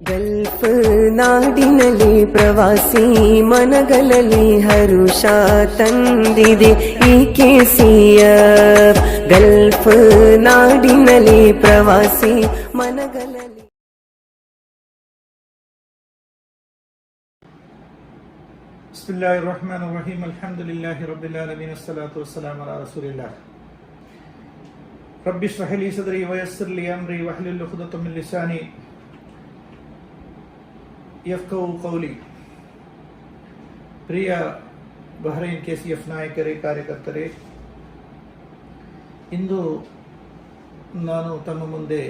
Gulf ನಾಡಿನಲ್ಲಿ ಪ್ರವಾಸಿ ಮನಗಳಲ್ಲಿ ಹರುಷ ತಂದಿದೆ ಈ KCF. ಗಲ್ಫ್ ನಾಡಿನಲ್ಲಿ ಪ್ರವಾಸಿ ಮನಗಳಲ್ಲಿ ಬಿಸ್ಮಿಲ್ಲಾಹಿರ್ ರಹ್ಮಾನಿರ್ ರಹೀಮ್. ಅಲ್ಹಮ್ದುಲಿಲ್ಲಾಹಿ ರಬ್ಬಿಲ್ ಆಲಮೀನ್. ಅಸ್ಸಲಾತು ವಸ್ಸಲಾಮು ಅಲಾ ರಸೂಲಿಲ್ಲಾಹ್. ರಬ್ಬಿ ಇಶ್ರಹ್ ಲೀ ಸದ್ರಿ ವಯಸ್ಸಿರ್ ಲೀ ಅಮ್ರಿ ವಹ್ಲುಲ್ ಉಖ್ದತಂ ಮಿನ್ ಲಿಸಾನಿ ಯಫ್ಕಹು ಕೌಲಿ. ಪ್ರಿಯ ಬಹ್ರೈನ್ KCF ನಾಯಕರೇ, ಕಾರ್ಯಕರ್ತರೇ, ಇಂದು ನಾನು ತಮ್ಮ ಮುಂದೆ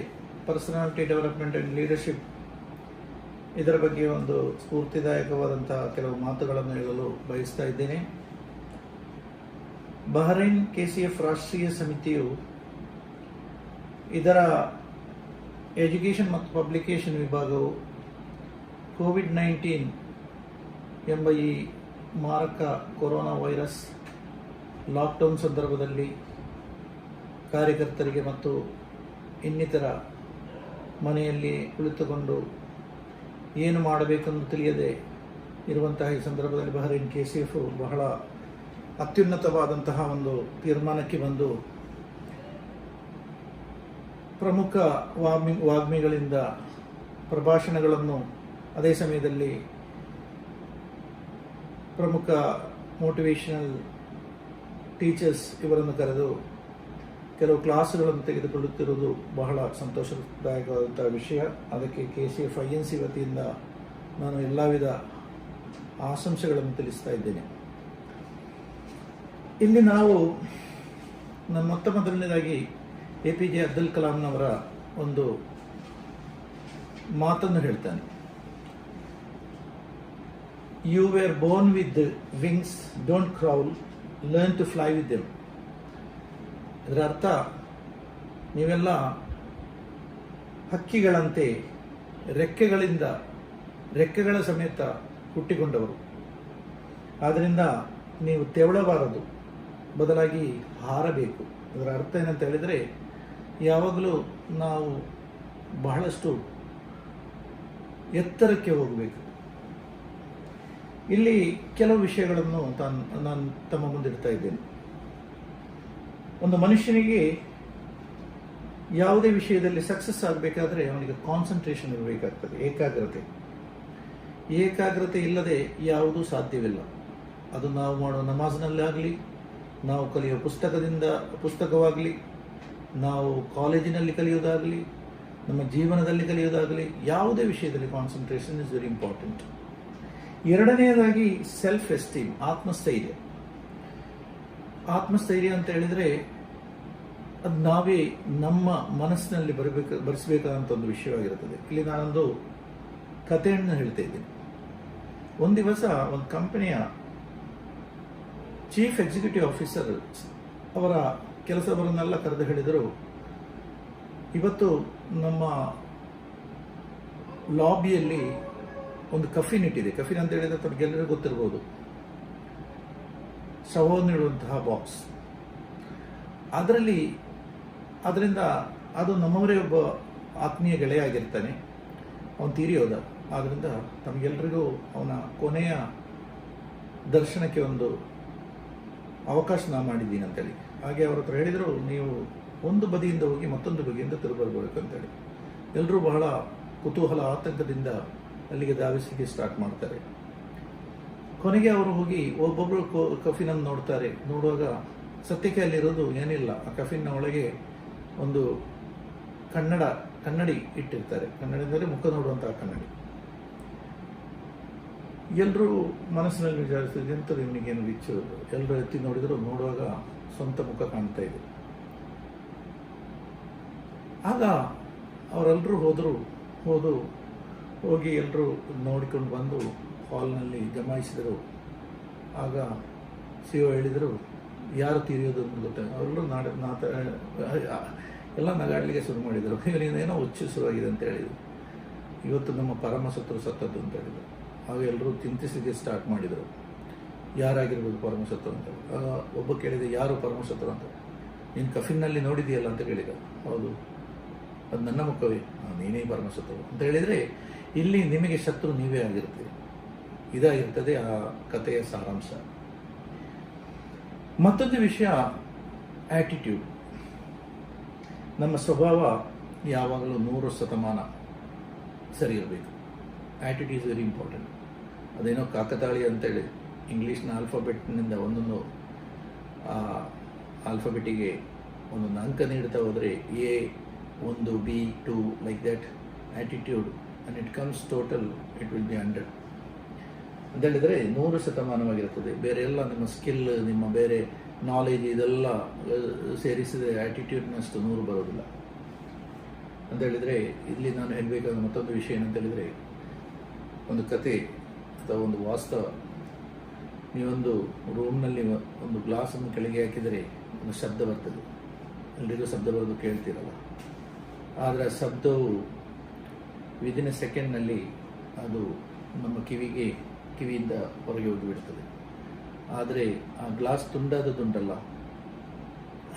ಪರ್ಸನಾಲಿಟಿ ಡೆವಲಪ್ಮೆಂಟ್ ಅಂಡ್ ಲೀಡರ್ಶಿಪ್ ಇದರ ಬಗ್ಗೆ ಒಂದು ಸ್ಫೂರ್ತಿದಾಯಕವಾದಂತಹ ಕೆಲವು ಮಾತುಗಳನ್ನು ಹೇಳಲು ಬಯಸ್ತಾ ಇದ್ದೇನೆ. ಬಹ್ರೈನ್ KCF ರಾಷ್ಟ್ರೀಯ ಸಮಿತಿಯು ಇದರ ಎಜುಕೇಷನ್ ಮತ್ತು ಪಬ್ಲಿಕೇಶನ್ ವಿಭಾಗವು ಕೋವಿಡ್-19 ಎಂಬ ಈ ಮಾರಕ ಕೊರೋನಾ ವೈರಸ್ ಲಾಕ್ಡೌನ್ ಸಂದರ್ಭದಲ್ಲಿ ಕಾರ್ಯಕರ್ತರಿಗೆ ಮತ್ತು ಇನ್ನಿತರ ಮನೆಯಲ್ಲಿ ಕುಳಿತುಕೊಂಡು ಏನು ಮಾಡಬೇಕೆಂದು ತಿಳಿಯದೆ ಇರುವಂತಹ ಈ ಸಂದರ್ಭದಲ್ಲಿ ಬಹ್ರೈನ್ KCF ಬಹಳ ಅತ್ಯುನ್ನತವಾದಂತಹ ಒಂದು ತೀರ್ಮಾನಕ್ಕೆ ಬಂದು ಪ್ರಮುಖ ವಾಗ್ಮಿಗಳಿಂದ ಪ್ರಭಾಷಣೆಗಳನ್ನು, ಅದೇ ಸಮಯದಲ್ಲಿ ಪ್ರಮುಖ ಮೋಟಿವೇಶನಲ್ ಟೀಚರ್ಸ್ ಇವರನ್ನು ಕರೆದು ಕೆಲವು ಕ್ಲಾಸ್ಗಳನ್ನು ತೆಗೆದುಕೊಳ್ಳುತ್ತಿರುವುದು ಬಹಳ ಸಂತೋಷದಾಯಕವಾದಂತಹ ವಿಷಯ. ಅದಕ್ಕೆ KCF INC ವತಿಯಿಂದ ನಾನು ಎಲ್ಲ ವಿಧ ಆಶಂಸೆಗಳನ್ನು ತಿಳಿಸ್ತಾ ಇದ್ದೇನೆ. ಇಲ್ಲಿ ನಾವು ಮೊದಲನೇದಾಗಿ APJ ಅಬ್ದುಲ್ ಕಲಾಂನವರ ಒಂದು ಮಾತನ್ನು ಹೇಳ್ತಾನೆ. You were born with wings, don't crawl, learn to fly with them. ಇದರ ಅರ್ಥ, ನೀವೆಲ್ಲ ಹಕ್ಕಿಗಳಂತೆ ರೆಕ್ಕೆಗಳ ಸಮೇತ ಹುಟ್ಟಿಕೊಂಡವರು. ಆದ್ದರಿಂದ ನೀವು ತೆವಳಬಾರದು, ಬದಲಾಗಿ ಹಾರಬೇಕು. ಅದರ ಅರ್ಥ ಏನಂತ ಹೇಳಿದರೆ, ಯಾವಾಗಲೂ ನಾವು ಬಹಳಷ್ಟು ಎತ್ತರಕ್ಕೆ ಹೋಗಬೇಕು. ಇಲ್ಲಿ ಕೆಲವು ವಿಷಯಗಳನ್ನು ನಾನು ತಮ್ಮ ಮುಂದಿಡ್ತಾ ಇದ್ದೇನೆ. ಒಂದು ಮನುಷ್ಯನಿಗೆ ಯಾವುದೇ ವಿಷಯದಲ್ಲಿ ಸಕ್ಸಸ್ ಆಗಬೇಕಾದ್ರೆ ಅವನಿಗೆ ಕಾನ್ಸಂಟ್ರೇಷನ್ ಇರಬೇಕಾಗ್ತದೆ, ಏಕಾಗ್ರತೆ ಇಲ್ಲದೆ ಯಾವುದೂ ಸಾಧ್ಯವಿಲ್ಲ. ಅದು ನಾವು ಮಾಡುವ ನಮಾಜ್ನಲ್ಲಾಗಲಿ, ನಾವು ಕಲಿಯುವ ಪುಸ್ತಕವಾಗಲಿ, ನಾವು ಕಾಲೇಜಿನಲ್ಲಿ ಕಲಿಯೋದಾಗಲಿ, ನಮ್ಮ ಜೀವನದಲ್ಲಿ ಕಲಿಯೋದಾಗಲಿ, ಯಾವುದೇ ವಿಷಯದಲ್ಲಿ ಕಾನ್ಸಂಟ್ರೇಷನ್ ಇಸ್ ವೆರಿ ಇಂಪಾರ್ಟೆಂಟ್. ಎರಡನೆಯದಾಗಿ ಸೆಲ್ಫ್ ಎಸ್ಟೀಮ್, ಆತ್ಮಸ್ಥೈರ್ಯ ಅಂತ ಹೇಳಿದರೆ ಅದು ನಾವೇ ನಮ್ಮ ಮನಸ್ಸಿನಲ್ಲಿ ಬರೆಸಬೇಕಾದಂಥ ಒಂದು ವಿಷಯವಾಗಿರುತ್ತದೆ. ಇಲ್ಲಿ ನಾನೊಂದು ಕಥೆಯನ್ನು ಹೇಳ್ತಾ ಇದ್ದೀನಿ. ಒಂದು ದಿವಸ ಒಂದು ಕಂಪನಿಯ ಚೀಫ್ ಎಕ್ಸಿಕ್ಯೂಟಿವ್ ಆಫೀಸರ್ ಅವರ ಕೆಲಸವರನ್ನೆಲ್ಲ ಕರೆದು ಹೇಳಿದರು, ಇವತ್ತು ನಮ್ಮ ಲಾಬಿಯಲ್ಲಿ ಒಂದು ಕಫಿನ್ ಇಟ್ಟಿದೆ. ಕಫಿನ್ ಅಂತ ಹೇಳಿದ್ರೆ ತಮಗೆಲ್ಲರಿಗೂ ಗೊತ್ತಿರ್ಬೋದು, ಶವವನ್ನು ಇಡುವಂತಹ ಬಾಕ್ಸ್. ಅದರಿಂದ ಅದು ನಮ್ಮವರೇ ಒಬ್ಬ ಆತ್ಮೀಯ ಗೆಳೆಯ ಆಗಿರ್ತಾನೆ, ಅವನು ತೀರಿ ಹೋದ. ಆದ್ದರಿಂದ ತಮಗೆಲ್ಲರಿಗೂ ಅವನ ಕೊನೆಯ ದರ್ಶನಕ್ಕೆ ಒಂದು ಅವಕಾಶ ನಾನು ಮಾಡಿದ್ದೀನಿ ಅಂತೇಳಿ. ಹಾಗೆ ಅವ್ರ ಹತ್ರ ಹೇಳಿದರು, ನೀವು ಒಂದು ಬದಿಯಿಂದ ಹೋಗಿ ಮತ್ತೊಂದು ಬದಿಯಿಂದ ತಿರುಗಬೇಕು ಅಂತೇಳಿ. ಎಲ್ಲರೂ ಬಹಳ ಕುತೂಹಲ, ಆತಂಕದಿಂದ ಅಲ್ಲಿಗೆ ಧಾವಿಸಲಿಕ್ಕೆ ಸ್ಟಾರ್ಟ್ ಮಾಡ್ತಾರೆ. ಕೊನೆಗೆ ಅವರು ಹೋಗಿ ಒಬ್ಬೊಬ್ಬರು ಕಫಿನನ್ನು ನೋಡ್ತಾರೆ. ನೋಡುವಾಗ ಸತ್ಯಕ್ಕೆ ಅಲ್ಲಿರೋದು ಏನಿಲ್ಲ, ಆ ಕಫಿನ್ನ ಒಳಗೆ ಒಂದು ಕನ್ನಡಿ ಇಟ್ಟಿರ್ತಾರೆ. ಕನ್ನಡಿ ಅಂದರೆ ಮುಖ ನೋಡುವಂತಹ ಕನ್ನಡಿ. ಎಲ್ಲರೂ ಮನಸ್ಸಿನಲ್ಲಿ ವಿಚಾರಿಸಿದ್ರು, ಎಂಥದ್ದು ಇವನಿಗೇನು ವಿಚ್ಚು. ಎಲ್ಲರೂ ಎತ್ತಿ ನೋಡಿದ್ರು, ನೋಡುವಾಗ ಸ್ವಂತ ಮುಖ ಕಾಣ್ತಾ ಇದೆ. ಆಗ ಅವರೆಲ್ಲರೂ ಹೋಗಿ ಎಲ್ಲರೂ ನೋಡಿಕೊಂಡು ಬಂದು ಹಾಲ್ನಲ್ಲಿ ಜಮಾಯಿಸಿದರು. ಆಗ CEO ಹೇಳಿದರು, ಯಾರು ತೀರಿಯೋದು ಅಂತ ಗೊತ್ತಾಗ ಅವರೆಲ್ಲರೂ ಎಲ್ಲ ನಗಾಡಲಿಕ್ಕೆ ಶುರು ಮಾಡಿದರು. ಇವನಿಂದೇನೋ ಹುಚ್ಚು ಶುರುವಾಗಿದೆ ಅಂತ ಹೇಳಿದರು. ಇವತ್ತು ನಮ್ಮ ಪರಮ ಶತ್ರು ಸತ್ತದ್ದು ಅಂತ ಹೇಳಿದರು. ಆಗ ಎಲ್ಲರೂ ಚಿಂತಿಸಲಿಕ್ಕೆ ಸ್ಟಾರ್ಟ್ ಮಾಡಿದರು, ಯಾರಾಗಿರ್ಬೋದು ಪರಮಶತ್ರು ಅಂತ. ಆಗ ಒಬ್ಬ ಕೇಳಿದೆ, ಯಾರು ಪರಮಶತ್ರು ಅಂತ. ನೀನು ಕಫಿನ್ನಲ್ಲಿ ನೋಡಿದೆಯಲ್ಲ ಅಂತ ಕೇಳಿದ. ಹೌದು, ಅದು ನನ್ನ ಮುಖವೇ, ನೀನೇ ಪರಮಶತ್ರು ಅಂತ ಹೇಳಿದರೆ, ಇಲ್ಲಿ ನಿಮಗೆ ಶತ್ರು ನೀವೇ ಆಗಿರ್ತೀರಿ. ಇದಾಗಿರ್ತದೆ ಆ ಕಥೆಯ ಸಾರಾಂಶ. ಮತ್ತೊಂದು ವಿಷಯ ಆಟಿಟ್ಯೂಡ್. ನಮ್ಮ ಸ್ವಭಾವ ಯಾವಾಗಲೂ 100% ಸರಿ ಇರಬೇಕು. Attitude is very important. ಅದೇನೋ ಕಾಕತಾಳಿ ಅಂತೇಳಿ ಇಂಗ್ಲೀಷ್ನ ಆಲ್ಫಾಬೆಟ್ನಿಂದ ಒಂದೊಂದು ಆಲ್ಫಾಬೆಟಿಗೆ ಒಂದೊಂದು ಅಂಕ ನೀಡ್ತಾ ಹೋದರೆ A1 B2 like that attitude and it comes total it will be 100 ಅಂತ ಹೇಳಿದರೆ 100% ಬೇರೆ ಎಲ್ಲ ನಿಮ್ಮ ಸ್ಕಿಲ್, ನಿಮ್ಮ ಬೇರೆ ನಾಲೆಜ್ ಇದೆಲ್ಲ ಸೇರಿಸಿದರೆ ಆಟಿಟ್ಯೂಡ್ನಷ್ಟು 100 ಬರೋದಿಲ್ಲ ಅಂತ ಹೇಳಿದರೆ. ಇಲ್ಲಿ ನಾನು ಹೇಳಬೇಕಾದ ಮತ್ತೊಂದು ವಿಷಯ ಏನಂತ ಹೇಳಿದರೆ, ಒಂದು ಕತೆ ಅಥವಾ ಒಂದು ವಾಸ್ತವ. ನೀವೊಂದು ರೂಮ್ನಲ್ಲಿ ಒಂದು ಗ್ಲಾಸನ್ನು ಕೆಳಗೆ ಹಾಕಿದರೆ ಒಂದು ಶಬ್ದ ಬರ್ತದೆ. ಎಲ್ರಿಗೂ ಶಬ್ದ ಬರೋದು ಕೇಳ್ತೀರಲ್ಲ. ಆದರೆ ಆ ಶಬ್ದವು ವಿದಿನ್ ಎ ಸೆಕೆಂಡ್ನಲ್ಲಿ ಅದು ನಮ್ಮ ಕಿವಿಯಿಂದ ಹೊರಗೆ ಹೋಗಿಬಿಡ್ತದೆ. ಆದರೆ ಆ ಗ್ಲಾಸ್ ತುಂಡಾದದುಂಟಲ್ಲ,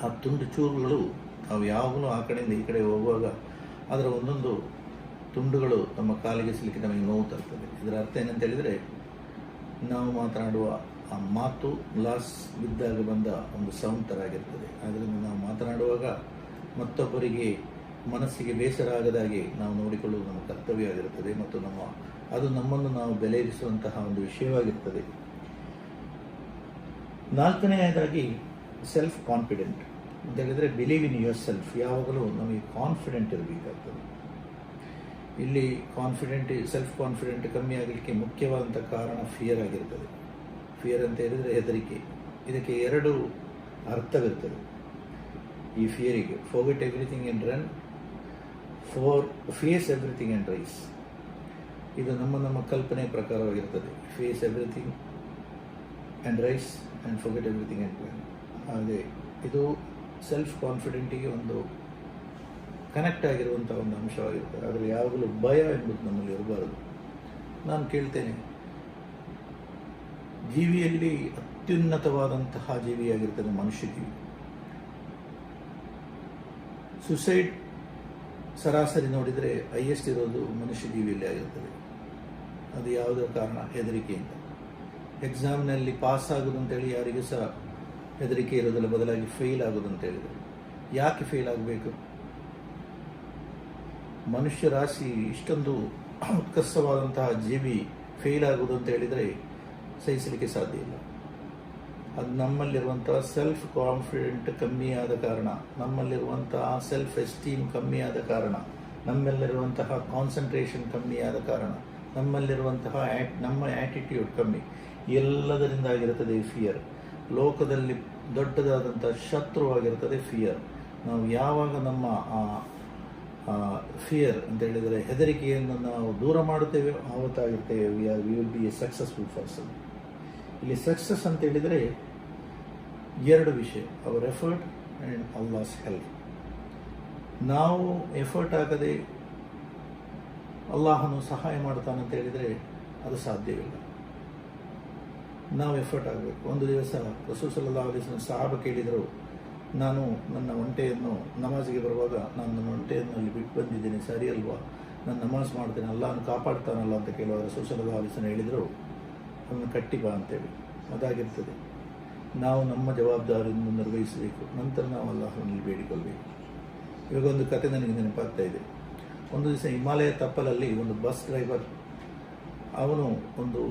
ಆ ತುಂಡು ಚೂರುಗಳು ನಾವು ಯಾವಾಗಲೂ ಆ ಕಡೆಯಿಂದ ಈ ಕಡೆ ಹೋಗುವಾಗ ಅದರ ಒಂದೊಂದು ತುಂಡುಗಳು ನಮ್ಮ ಕಾಲಿಗೆ ಸಿಲುಕಿ ನಮಗೆ ನೋವು ತರ್ತದೆ. ಇದರ ಅರ್ಥ ಏನಂತ ಹೇಳಿದರೆ, ನಾವು ಮಾತನಾಡುವ ಆ ಮಾತು ಗ್ಲಾಸ್ ಬಿದ್ದಾಗ ಬಂದ ಒಂದು ಸೌಂಡ್ ಥರ ಆಗಿರ್ತದೆ. ಆದ್ದರಿಂದ ನಾವು ಮಾತನಾಡುವಾಗ ಮತ್ತೊಬ್ಬರಿಗೆ ಮನಸ್ಸಿಗೆ ಬೇಸರ ಆಗದಾಗೆ ನಾವು ನೋಡಿಕೊಳ್ಳುವುದು ನಮ್ಮ ಕರ್ತವ್ಯ ಆಗಿರುತ್ತದೆ ಮತ್ತು ಅದು ನಮ್ಮನ್ನು ನಾವು ಬೆಲೆ ಇರಿಸುವಂತಹ ಒಂದು ವಿಷಯವಾಗಿರ್ತದೆ. 4ನೇದಾಗಿ ಸೆಲ್ಫ್ ಕಾನ್ಫಿಡೆಂಟ್ ಅಂತ ಹೇಳಿದರೆ ಬಿಲೀವ್ ಇನ್ ಯುವರ್ ಸೆಲ್ಫ್. ಯಾವಾಗಲೂ ನಮಗೆ ಕಾನ್ಫಿಡೆಂಟ್ ಇರಬೇಕಾಗ್ತದೆ. ಇಲ್ಲಿ ಸೆಲ್ಫ್ ಕಾನ್ಫಿಡೆಂಟ್ ಕಮ್ಮಿ ಆಗಲಿಕ್ಕೆ ಮುಖ್ಯವಾದಂಥ ಕಾರಣ ಫಿಯರ್ ಆಗಿರ್ತದೆ. ಫಿಯರ್ ಅಂತ ಹೇಳಿದರೆ ಹೆದರಿಕೆ. ಇದಕ್ಕೆ 2 ಅರ್ಥವಿರ್ತದೆ ಈ ಫಿಯರಿಗೆ. Forget everything and run, face everything and rise. ಇದು ನಮ್ಮ ಕಲ್ಪನೆ ಪ್ರಕಾರವಾಗಿರ್ತದೆ. Face everything and rise and forget everything and run. ಹಾಗೆ ಇದು ಸೆಲ್ಫ್ ಕಾನ್ಫಿಡೆಂಟಿಗೆ ಒಂದು ಕನೆಕ್ಟ್ ಆಗಿರುವಂಥ ಒಂದು ಅಂಶವಾಗಿರ್ತದೆ. ಆದರೆ ಯಾವಾಗಲೂ ಭಯ ಎಂಬುದು ನಮ್ಮಲ್ಲಿ ಇರಬಾರದು. ನಾನು ಕೇಳ್ತೇನೆ, ಜೀವಿಯಲ್ಲಿ ಅತ್ಯುನ್ನತವಾದಂತಹ ಜೀವಿಯಾಗಿರ್ತದೆ ಮನುಷ್ಯ ಜೀವಿ. ಸುಸೈಡ್ ಸರಾಸರಿ ನೋಡಿದರೆ ಹೈಯೆಸ್ಟ್ ಇರೋದು ಮನುಷ್ಯ ಜೀವಿಯಲ್ಲಿ ಆಗಿರ್ತದೆ. ಅದು ಯಾವುದರ ಕಾರಣ? ಹೆದರಿಕೆಯಿಂದ. ಎಕ್ಸಾಮ್ನಲ್ಲಿ ಪಾಸ್ ಆಗೋದು ಅಂತೇಳಿ ಯಾರಿಗೂ ಸಹ ಹೆದರಿಕೆ ಇರೋದಿಲ್ಲ, ಬದಲಾಗಿ ಫೇಲ್ ಆಗೋದು ಅಂತ ಹೇಳಿದರೆ. ಯಾಕೆ ಫೇಲ್ ಆಗಬೇಕು? ಮನುಷ್ಯ ರಾಶಿ ಇಷ್ಟೊಂದು ಉತ್ಕೃಷ್ಟವಾದಂತಹ ಜೀವಿ ಫೇಲ್ ಆಗುವುದು ಅಂತ ಹೇಳಿದರೆ ಸಹಿಸಲಿಕ್ಕೆ ಸಾಧ್ಯ ಇಲ್ಲ. ಅದು ನಮ್ಮಲ್ಲಿರುವಂತಹ ಸೆಲ್ಫ್ ಕಾನ್ಫಿಡೆಂಟ್ ಕಮ್ಮಿ ಆದ ಕಾರಣ, ನಮ್ಮಲ್ಲಿರುವಂತಹ ಸೆಲ್ಫ್ ಎಸ್ಟೀಮ್ ಕಮ್ಮಿ ಆದ ಕಾರಣ, ನಮ್ಮಲ್ಲಿರುವಂತಹ ಕಾನ್ಸಂಟ್ರೇಷನ್ ಕಮ್ಮಿ ಆದ ಕಾರಣ, ನಮ್ಮಲ್ಲಿರುವಂತಹ ನಮ್ಮ ಆ್ಯಟಿಟ್ಯೂಡ್ ಕಮ್ಮಿ, ಎಲ್ಲದರಿಂದ ಆಗಿರುತ್ತದೆ ಫಿಯರ್. ಲೋಕದಲ್ಲಿ ದೊಡ್ಡದಾದಂಥ ಶತ್ರುವಾಗಿರುತ್ತದೆ ಫಿಯರ್. ನಾವು ಯಾವಾಗ ನಮ್ಮ ಫಿಯರ್ ಅಂತ ಹೇಳಿದರೆ ಹೆದರಿಕೆಯನ್ನು ನಾವು ದೂರ ಮಾಡುತ್ತೇವೆ, ಆವತ್ತಾಗಿರ್ತೇವೆ we will be a successful person. ಇಲ್ಲಿ ಸಕ್ಸಸ್ ಅಂತ ಹೇಳಿದರೆ 2 ವಿಷಯ, our effort and Allah's help. ನಾವು ಎಫರ್ಟ್ ಆಗದೆ ಅಲ್ಲಾಹನು ಸಹಾಯ ಮಾಡ್ತಾನಂತ ಹೇಳಿದರೆ ಅದು ಸಾಧ್ಯವಿಲ್ಲ. ನಾವು ಎಫರ್ಟ್ ಆಗಬೇಕು. ಒಂದು ದಿವಸ ರಸೂಲ್ ಸಲ್ಲಲ್ಲಾಹು ಅಲೈಹಿ ವಸಲ್ಲಂ ಸಹಾಬ ಕೇಳಿದರು, ನಾನು ನನ್ನ ಒಂಟೆಯನ್ನು ನಮಾಜಿಗೆ ಬರುವಾಗ ನಾನು ನನ್ನ ಒಂಟೆಯನ್ನು ಅಲ್ಲಿ ಬಿಟ್ಟು ಬಂದಿದ್ದೇನೆ, ಸರಿ ಅಲ್ವಾ? ನಾನು ನಮಾಜ್ ಮಾಡ್ತೇನೆ, ಅಲ್ಲಾಹನು ಕಾಪಾಡ್ತಾನಲ್ಲ ಅಂತ ಕೇಳುವಾಗ ರಸೂಲ್ ಸಲ್ಲಲ್ಲಾಹು ಅಲೈಹಿ ವಸಲ್ಲಂ ಹೇಳಿದರು, ಅದನ್ನು ಕಟ್ಟಿ ಬಾ ಅಂತೇಳಿ. ಅದಾಗಿರ್ತದೆ. ನಾವು ನಮ್ಮ ಜವಾಬ್ದಾರಿಯನ್ನು ನಿರ್ವಹಿಸಬೇಕು, ನಂತರ ನಾವು ಅಲ್ಲಾಹನಲ್ಲಿ ಬೇಡಿಕೊಳ್ಬೇಕು. ಇವಾಗ ಒಂದು ಕತೆ ನನಗೆ ನೆನಪಾಗ್ತಾ ಇದೆ. ಒಂದು ದಿವಸ ಹಿಮಾಲಯ ತಪ್ಪಲಲ್ಲಿ ಒಂದು ಬಸ್ ಡ್ರೈವರ್ ಅವನು ಒಂದು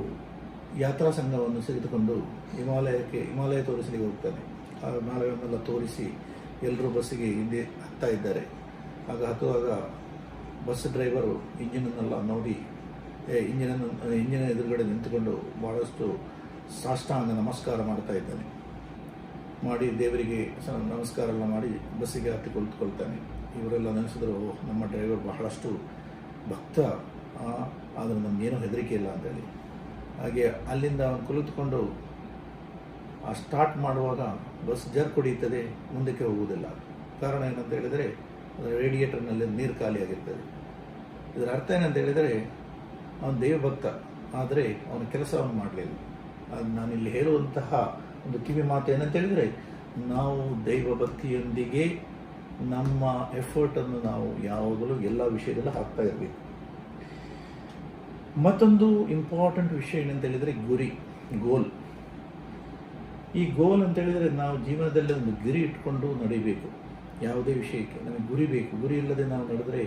ಯಾತ್ರಾ ಸಂಘವನ್ನು ಸೇರಿದುಕೊಂಡು ಹಿಮಾಲಯ ತೋರಿಸಲಿಕ್ಕೆ ಹೋಗ್ತಾನೆ. ಆ ಹಿಮಾಲಯವನ್ನೆಲ್ಲ ತೋರಿಸಿ ಎಲ್ಲರೂ ಬಸ್ಸಿಗೆ ಹಿಂದೆ ಹತ್ತಾ ಇದ್ದಾರೆ. ಆಗ ಹತ್ತುವಾಗ ಬಸ್ ಡ್ರೈವರು ಇಂಜಿನನ್ನೆಲ್ಲ ನೋಡಿ ಇಂಜಿನ ಎದುರುಗಡೆ ನಿಂತುಕೊಂಡು ಭಾಳಷ್ಟು ಸಾಷ್ಟಾಂಗ ನಮಸ್ಕಾರ ಮಾಡ್ತಾ ಇದ್ದಾನೆ. ಮಾಡಿ ದೇವರಿಗೆ ನಮಸ್ಕಾರ ಎಲ್ಲ ಮಾಡಿ ಬಸ್ಸಿಗೆ ಹತ್ತಿ ಕುಳಿತುಕೊಳ್ತಾನೆ. ಇವರೆಲ್ಲ ನೆನೆಸಿದ್ರು, ನಮ್ಮ ಡ್ರೈವರ್ ಬಹಳಷ್ಟು ಭಕ್ತ, ಆದರೆ ನಮಗೇನೂ ಹೆದರಿಕೆ ಇಲ್ಲ ಅಂತೇಳಿ. ಹಾಗೆ ಅಲ್ಲಿಂದ ಅವನು ಕುಳಿತುಕೊಂಡು ಸ್ಟಾರ್ಟ್ ಮಾಡುವಾಗ ಬಸ್ ಜರ್ಕ್ ಹೊಡೆಯುತ್ತದೆ, ಮುಂದಕ್ಕೆ ಹೋಗುವುದಿಲ್ಲ. ಕಾರಣ ಏನಂತ ಹೇಳಿದರೆ ಅದರ ರೇಡಿಯೇಟರ್ನಲ್ಲಿ ನೀರು ಖಾಲಿಯಾಗಿರ್ತದೆ. ಇದರ ಅರ್ಥ ಏನಂತ ಹೇಳಿದರೆ ಅವನು ದೈವಭಕ್ತ, ಆದರೆ ಅವನ ಕೆಲಸವನ್ನು ಮಾಡಲಿಲ್ಲ. ಅದು ನಾನಿಲ್ಲಿ ಹೇಳುವಂತಹ ಒಂದು ಕಿವಿ ಮಾತು ಏನಂತ ಹೇಳಿದರೆ, ನಾವು ದೈವಭಕ್ತಿಯೊಂದಿಗೆ ನಮ್ಮ ಎಫರ್ಟನ್ನು ನಾವು ಯಾವಾಗಲೂ ಎಲ್ಲ ವಿಷಯದಲ್ಲೂ ಹಾಕ್ತಾ ಇರಬೇಕು. ಮತ್ತೊಂದು ಇಂಪಾರ್ಟೆಂಟ್ ವಿಷಯ ಏನಂತ ಹೇಳಿದರೆ ಗುರಿ, ಗೋಲ್. ಈ ಗೋಲ್ ಅಂತ ಹೇಳಿದರೆ ನಾವು ಜೀವನದಲ್ಲಿ ಒಂದು ಗುರಿ ಇಟ್ಕೊಂಡು ನಡಿಬೇಕು. ಯಾವುದೇ ವಿಷಯಕ್ಕೆ ನಮಗೆ ಗುರಿ ಬೇಕು. ಗುರಿ ಇಲ್ಲದೆ ನಾವು ನಡೆದರೆ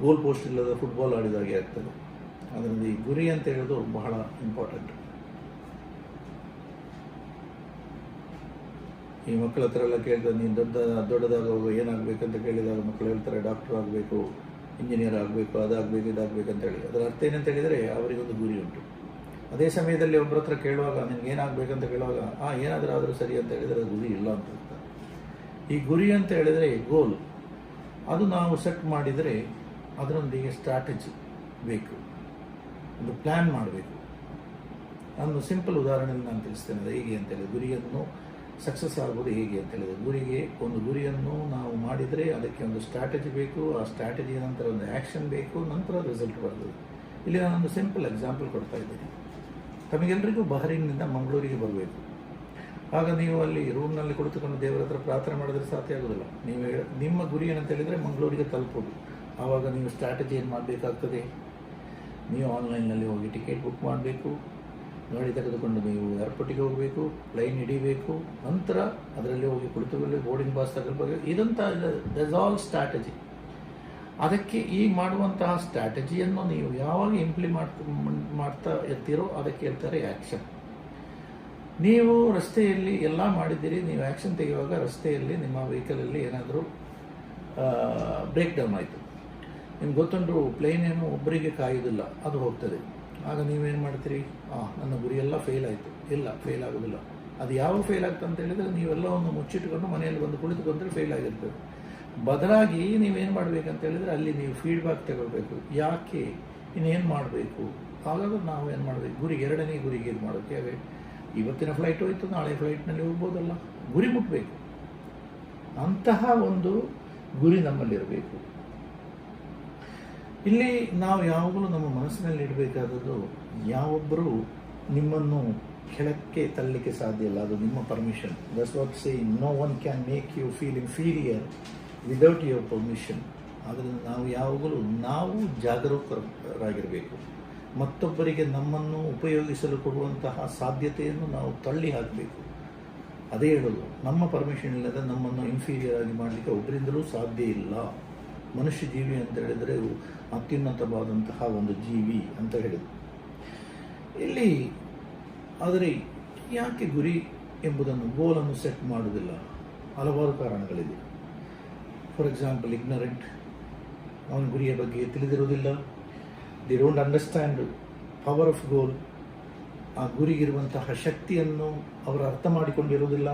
ಗೋಲ್ ಪೋಸ್ಟ್ ಇಲ್ಲದ ಫುಟ್ಬಾಲ್ ಆಡಿದಾಗೆ ಆಗ್ತದೆ. ಅದರಿಂದ ಈ ಗುರಿ ಅಂತ ಹೇಳೋದು ಬಹಳ ಇಂಪಾರ್ಟೆಂಟ್. ಈ ಮಕ್ಕಳ ಹತ್ರ ಎಲ್ಲ ಕೇಳಿದ್ರೆ ನೀನು ದೊಡ್ಡದಾಗುವಾಗ ಏನಾಗಬೇಕಂತ ಕೇಳಿದಾಗ ಮಕ್ಕಳು ಹೇಳ್ತಾರೆ ಡಾಕ್ಟರ್ ಆಗಬೇಕು, ಇಂಜಿನಿಯರ್ ಆಗಬೇಕು, ಅದಾಗಬೇಕು, ಇದಾಗಬೇಕು ಅಂತೇಳಿ. ಅದರ ಅರ್ಥ ಏನಂತ ಹೇಳಿದರೆ ಅವರಿಗೊಂದು ಗುರಿ ಉಂಟು. ಅದೇ ಸಮಯದಲ್ಲಿ ಒಬ್ಬರ ಹತ್ರ ಕೇಳುವಾಗ ನಿಮ್ಗೆ ಏನಾಗಬೇಕಂತ ಕೇಳುವಾಗ ಏನಾದರೂ ಸರಿ ಅಂತ ಹೇಳಿದರೆ ಗುರಿ ಇಲ್ಲ ಅಂತ ಹೇಳ್ತಾರೆ. ಈ ಗುರಿ ಅಂತ ಹೇಳಿದರೆ ಗೋಲ್, ಅದು ನಾವು ಸೆಟ್ ಮಾಡಿದರೆ ಅದರೊಂದಿಗೆ ಸ್ಟ್ರಾಟಜಿ ಬೇಕು, ಒಂದು ಪ್ಲ್ಯಾನ್ ಮಾಡಬೇಕು. ಒಂದು ಸಿಂಪಲ್ ಉದಾಹರಣೆಯಲ್ಲಿ ನಾನು ತಿಳಿಸ್ತೇನೆ ಅದು ಹೇಗೆ ಅಂತ ಹೇಳಿದ್ರೆ, ಗುರಿಯನ್ನು ಸಕ್ಸಸ್ ಆಗೋದು ಹೇಗೆ ಅಂತ ಹೇಳಿದರೆ, ಒಂದು ಗುರಿಯನ್ನು ನಾವು ಮಾಡಿದರೆ ಅದಕ್ಕೆ ಒಂದು ಸ್ಟ್ರಾಟಜಿ ಬೇಕು. ಆ ಸ್ಟ್ರಾಟಜಿಯ ನಂತರ ಒಂದು ಆ್ಯಕ್ಷನ್ ಬೇಕು, ನಂತರ ರಿಸಲ್ಟ್ ಬರ್ತದೆ. ಇಲ್ಲಿ ನಾನೊಂದು ಸಿಂಪಲ್ ಎಕ್ಸಾಂಪಲ್ ಕೊಡ್ತಾ ಇದ್ದೀನಿ. ತಮಗೆಲ್ಲರಿಗೂ ಬಹರೀನ್ನಿಂದ ಮಂಗಳೂರಿಗೆ ಬರಬೇಕು. ಆಗ ನೀವು ಅಲ್ಲಿ ರೂಮ್ನಲ್ಲಿ ಕುಳಿತುಕೊಂಡು ದೇವರ ಹತ್ರ ಪ್ರಾರ್ಥನೆ ಮಾಡಿದ್ರೆ ಸಾಧ್ಯ ಆಗೋದಿಲ್ಲ. ನಿಮ್ಮ ಗುರಿ ಏನಂತ ಹೇಳಿದರೆ ಮಂಗಳೂರಿಗೆ ತಲುಪೋದು. ಆವಾಗ ನೀವು ಸ್ಟ್ರಾಟಜಿ ಏನು ಮಾಡಬೇಕಾಗ್ತದೆ? ನೀವು ಆನ್ಲೈನ್ನಲ್ಲಿ ಹೋಗಿ ಟಿಕೆಟ್ ಬುಕ್ ಮಾಡಬೇಕು, ಗಾಡಿ ತೆಗೆದುಕೊಂಡು ನೀವು ಏರ್ಪೋರ್ಟಿಗೆ ಹೋಗಬೇಕು, ಪ್ಲೈನ್ ಹಿಡಿಬೇಕು, ನಂತರ ಅದರಲ್ಲಿ ಹೋಗಿ ಕುಳಿತುಕೊಳ್ಳಿ, ಬೋರ್ಡಿಂಗ್ ಪಾಸ್ ತಗೊಳ್ಬೇಕು. ಇದಂತ ದಸ್ ಆಲ್ ಸ್ಟ್ರಾಟಜಿ. ಅದಕ್ಕೆ ಈ ಮಾಡುವಂತಹ ಸ್ಟ್ರಾಟಜಿಯನ್ನು ನೀವು ಯಾವಾಗ ಮಾಡ್ತಾ ಇರ್ತೀರೋ ಅದಕ್ಕೆ ಹೇಳ್ತಾರೆ ಆ್ಯಕ್ಷನ್. ನೀವು ರಸ್ತೆಯಲ್ಲಿ ಎಲ್ಲ ಮಾಡಿದ್ದೀರಿ, ನೀವು ಆ್ಯಕ್ಷನ್ ತೆಗೆಯುವಾಗ ರಸ್ತೆಯಲ್ಲಿ ನಿಮ್ಮ ವೆಹಿಕಲಲ್ಲಿ ಏನಾದರೂ ಬ್ರೇಕ್ ಡೌನ್ ಆಯಿತು. ನಿಮ್ಗೆ ಗೊತ್ತುಂಟು ಪ್ಲೇನ್ ಏನು ಒಬ್ಬರಿಗೆ ಕಾಯೋದಿಲ್ಲ, ಅದು ಹೋಗ್ತದೆ. ಆಗ ನೀವೇನು ಮಾಡ್ತೀರಿ? ನನ್ನ ಗುರಿಯೆಲ್ಲ ಫೇಲ್ ಆಯಿತು. ಇಲ್ಲ, ಫೇಲ್ ಆಗೋದಿಲ್ಲ. ಅದು ಯಾವಾಗ ಫೇಲ್ ಆಗ್ತದೆ ಅಂತ ಹೇಳಿದರೆ ನೀವೆಲ್ಲವನ್ನು ಮುಚ್ಚಿಟ್ಕೊಂಡು ಮನೆಯಲ್ಲಿ ಬಂದು ಕುಳಿತುಕೊಂಡ್ರೆ ಫೇಲ್ ಆಗಿರ್ತದೆ. ಬದಲಾಗಿ ನೀವೇನು ಮಾಡಬೇಕಂತ ಹೇಳಿದರೆ ಅಲ್ಲಿ ನೀವು ಫೀಡ್ಬ್ಯಾಕ್ ತಗೊಳ್ಬೇಕು. ಯಾಕೆ, ಇನ್ನೇನು ಮಾಡಬೇಕು? ಹಾಗಾದ್ರೆ ನಾವು ಏನು ಮಾಡಬೇಕು? ಎರಡನೇ ಗುರಿಗೆ ಇದು ಮಾಡೋಕ್ಕೆ, ಹಾಗೆ ಇವತ್ತಿನ ಫ್ಲೈಟ್ ಹೋಯಿತು, ನಾಳೆ ಫ್ಲೈಟ್ನಲ್ಲಿ ಹೋಗ್ಬೋದಲ್ಲ, ಗುರಿ ಮುಟ್ಟಬೇಕು. ಅಂತಹ ಒಂದು ಗುರಿ ನಮ್ಮಲ್ಲಿರಬೇಕು. ಇಲ್ಲಿ ನಾವು ಯಾವಾಗಲೂ ನಮ್ಮ ಮನಸ್ಸಿನಲ್ಲಿ ಇಡಬೇಕಾದದ್ದು, ಯಾವೊಬ್ಬರು ನಿಮ್ಮನ್ನು ಕೆಳಕ್ಕೆ ತಳ್ಳಲಿಕ್ಕೆ ಸಾಧ್ಯ ಇಲ್ಲ, ಅದು ನಿಮ್ಮ permission. That's what saying, no one can make you feel inferior without your permission. ಆದ್ದರಿಂದ ನಾವು ಯಾವಾಗಲೂ ಜಾಗರೂಕರಾಗಿರಬೇಕು. ಮತ್ತೊಬ್ಬರಿಗೆ ನಮ್ಮನ್ನು ಉಪಯೋಗಿಸಲು ಕೊಡುವಂತಹ ಸಾಧ್ಯತೆಯನ್ನು ನಾವು ತಳ್ಳಿ ಹಾಕಬೇಕು. ಅದೇ ಹೇಳೋದು, ನಮ್ಮ ಪರ್ಮಿಷನ್ ಇಲ್ಲದೆ ನಮ್ಮನ್ನು ಇನ್ಫೀರಿಯರ್ ಆಗಿ ಮಾಡಲಿಕ್ಕೆ ಒಬ್ಬರಿಂದಲೂ ಸಾಧ್ಯ ಇಲ್ಲ. ಮನುಷ್ಯ ಜೀವಿ ಅಂತ ಹೇಳಿದರೆ ಅತ್ಯುನ್ನತವಾದಂತಹ ಒಂದು ಜೀವಿ ಅಂತ ಹೇಳಿದ್ರು ಇಲ್ಲಿ. ಆದರೆ ಯಾಕೆ ಗುರಿ ಎಂಬುದನ್ನು, ಗೋಲನ್ನು ಸೆಟ್ ಮಾಡುವುದಿಲ್ಲ? ಹಲವಾರು ಕಾರಣಗಳಿದೆ. ಫಾರ್ ಎಕ್ಸಾಂಪಲ್, ಇಗ್ನರೆಂಟ್, ಅವನ ಗುರಿಯ ಬಗ್ಗೆ ತಿಳಿದಿರುವುದಿಲ್ಲ. They don't understand power of goal. ಆ ಗುರಿಗಿರುವಂತಹ ಶಕ್ತಿಯನ್ನು ಅವರು ಅರ್ಥ ಮಾಡಿಕೊಂಡಿರುವುದಿಲ್ಲ.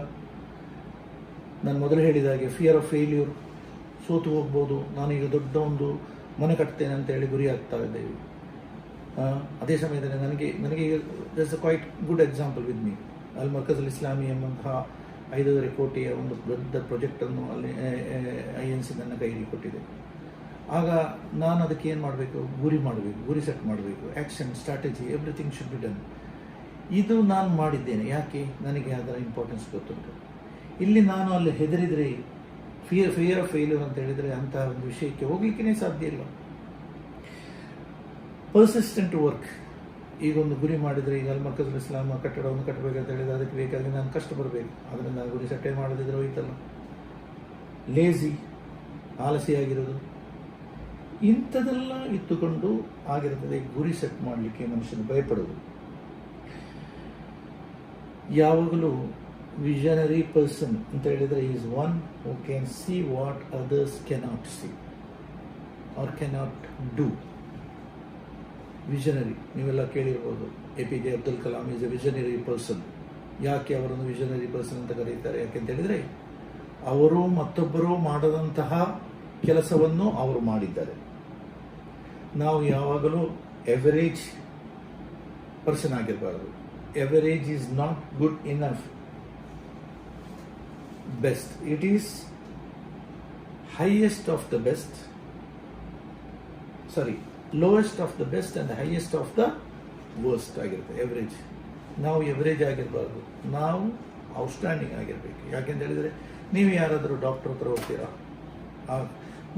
ನಾನು ಮೊದಲು ಹೇಳಿದಾಗೆ ಫಿಯರ್ ಆಫ್ ಫೇಲ್ಯೂರ್, ಸೋತು ಹೋಗ್ಬೋದು, ನಾನೀಗ ದೊಡ್ಡ ಒಂದು ಮನೆ ಕಟ್ತೇನೆ ಅಂತ ಹೇಳಿ ಗುರಿ ಆಗ್ತಾ ಇದ್ದೇವೆ. ಅದೇ ಸಮಯದಲ್ಲಿ ನನಗೆ ಈಗ that's a quite good example with me. ಅಲ್ ಮರ್ಕಜ್ ಅಲ್ ಇಸ್ಲಾಮಿ ಎಂಬಂತಹ 5.5 ಕೋಟಿಯ ಒಂದು ದೊಡ್ಡ ಪ್ರಾಜೆಕ್ಟನ್ನು ಅಲ್ಲಿ INC ನನ್ನ ಕೈಗೆ ಕೊಟ್ಟಿದೆ. ಆಗ ನಾನು ಅದಕ್ಕೆ ಏನು ಮಾಡಬೇಕು? ಗುರಿ ಸೆಟ್ ಮಾಡಬೇಕು. Action, strategy, everything should be done. ಇದು ನಾನು ಮಾಡಿದ್ದೇನೆ. ಯಾಕೆ? ನನಗೆ ಅದರ ಇಂಪಾರ್ಟೆನ್ಸ್ ಗೊತ್ತುಂಟು. ಇಲ್ಲಿ ನಾನು ಅಲ್ಲಿ ಹೆದರಿದರೆ, ಫಿಯರ್ ಆಫ್ ಫೇಲ್ಯೂರ್ ಅಂತ ಹೇಳಿದರೆ ಅಂತಹ ಒಂದು ವಿಷಯಕ್ಕೆ ಹೋಗ್ಲಿಕ್ಕೇ ಸಾಧ್ಯ ಇಲ್ಲ. Persistent work. ಈಗ ಒಂದು ಗುರಿ ಮಾಡಿದರೆ, ಈಗ ಅಲ್ ಮರ್ಕಜ್ ಅಲ್ ಇಸ್ಲಾಂ ಕಟ್ಟಡವನ್ನು ಕಟ್ಟಬೇಕಂತ ಹೇಳಿದರೆ ಅದಕ್ಕೆ ಬೇಕಾಗಿ ನಾನು ಕಷ್ಟ ಬರಬೇಕು. ಅದರಿಂದ ನಾನು ಗುರಿ ಸೆಟ್ಟೆ ಮಾಡದಿದ್ರೆ ಹೋಯ್ತಲ್ಲ. ಲೇಜಿ, ಆಲಸಿಯಾಗಿರೋದು, ಇಂಥದೆಲ್ಲ ಇತ್ತುಕೊಂಡು ಆಗಿರುತ್ತದೆ ಗುರಿ ಸೆಟ್ ಮಾಡಲಿಕ್ಕೆ ಮನುಷ್ಯನು ಭಯಪಡೋದು. ಯಾವಾಗಲೂ ವಿಷನರಿ ಪರ್ಸನ್ ಅಂತ ಹೇಳಿದರೆ is one who can see what others cannot see or cannot do. Visionary, ನೀವೆಲ್ಲ ಕೇಳಿರ್ಬೋದು. APJ Abdul Kalam is a visionary person. ಯಾಕೆ ಅವರನ್ನು ವಿಷನರಿ ಪರ್ಸನ್ ಅಂತ ಕರೀತಾರೆ? ಯಾಕೆಂತ ಹೇಳಿದರೆ ಅವರು ಮತ್ತೊಬ್ಬರು ಮಾಡದಂತಹ ಕೆಲಸವನ್ನು ಅವರು ಮಾಡಿದ್ದಾರೆ. ನಾವು ಯಾವಾಗಲೂ ಎವರೇಜ್ ಪರ್ಸನ್ ಆಗಿರಬಾರ್ದು. Average is not good enough. Best, it is highest of the best, lowest of the best and highest of the worst ಆಗಿರುತ್ತೆ ಎವರೇಜ್. ನಾವು ಎವರೇಜ್ ಆಗಿರಬಾರ್ದು, ನಾವು ಔಟ್ಸ್ಟ್ಯಾಂಡಿಂಗ್ ಆಗಿರಬೇಕು. ಯಾಕೆಂತ ಹೇಳಿದರೆ, ನೀವು ಯಾರಾದರೂ ಡಾಕ್ಟರ್ ಹತ್ರ ಹೋಗ್ತೀರಾ,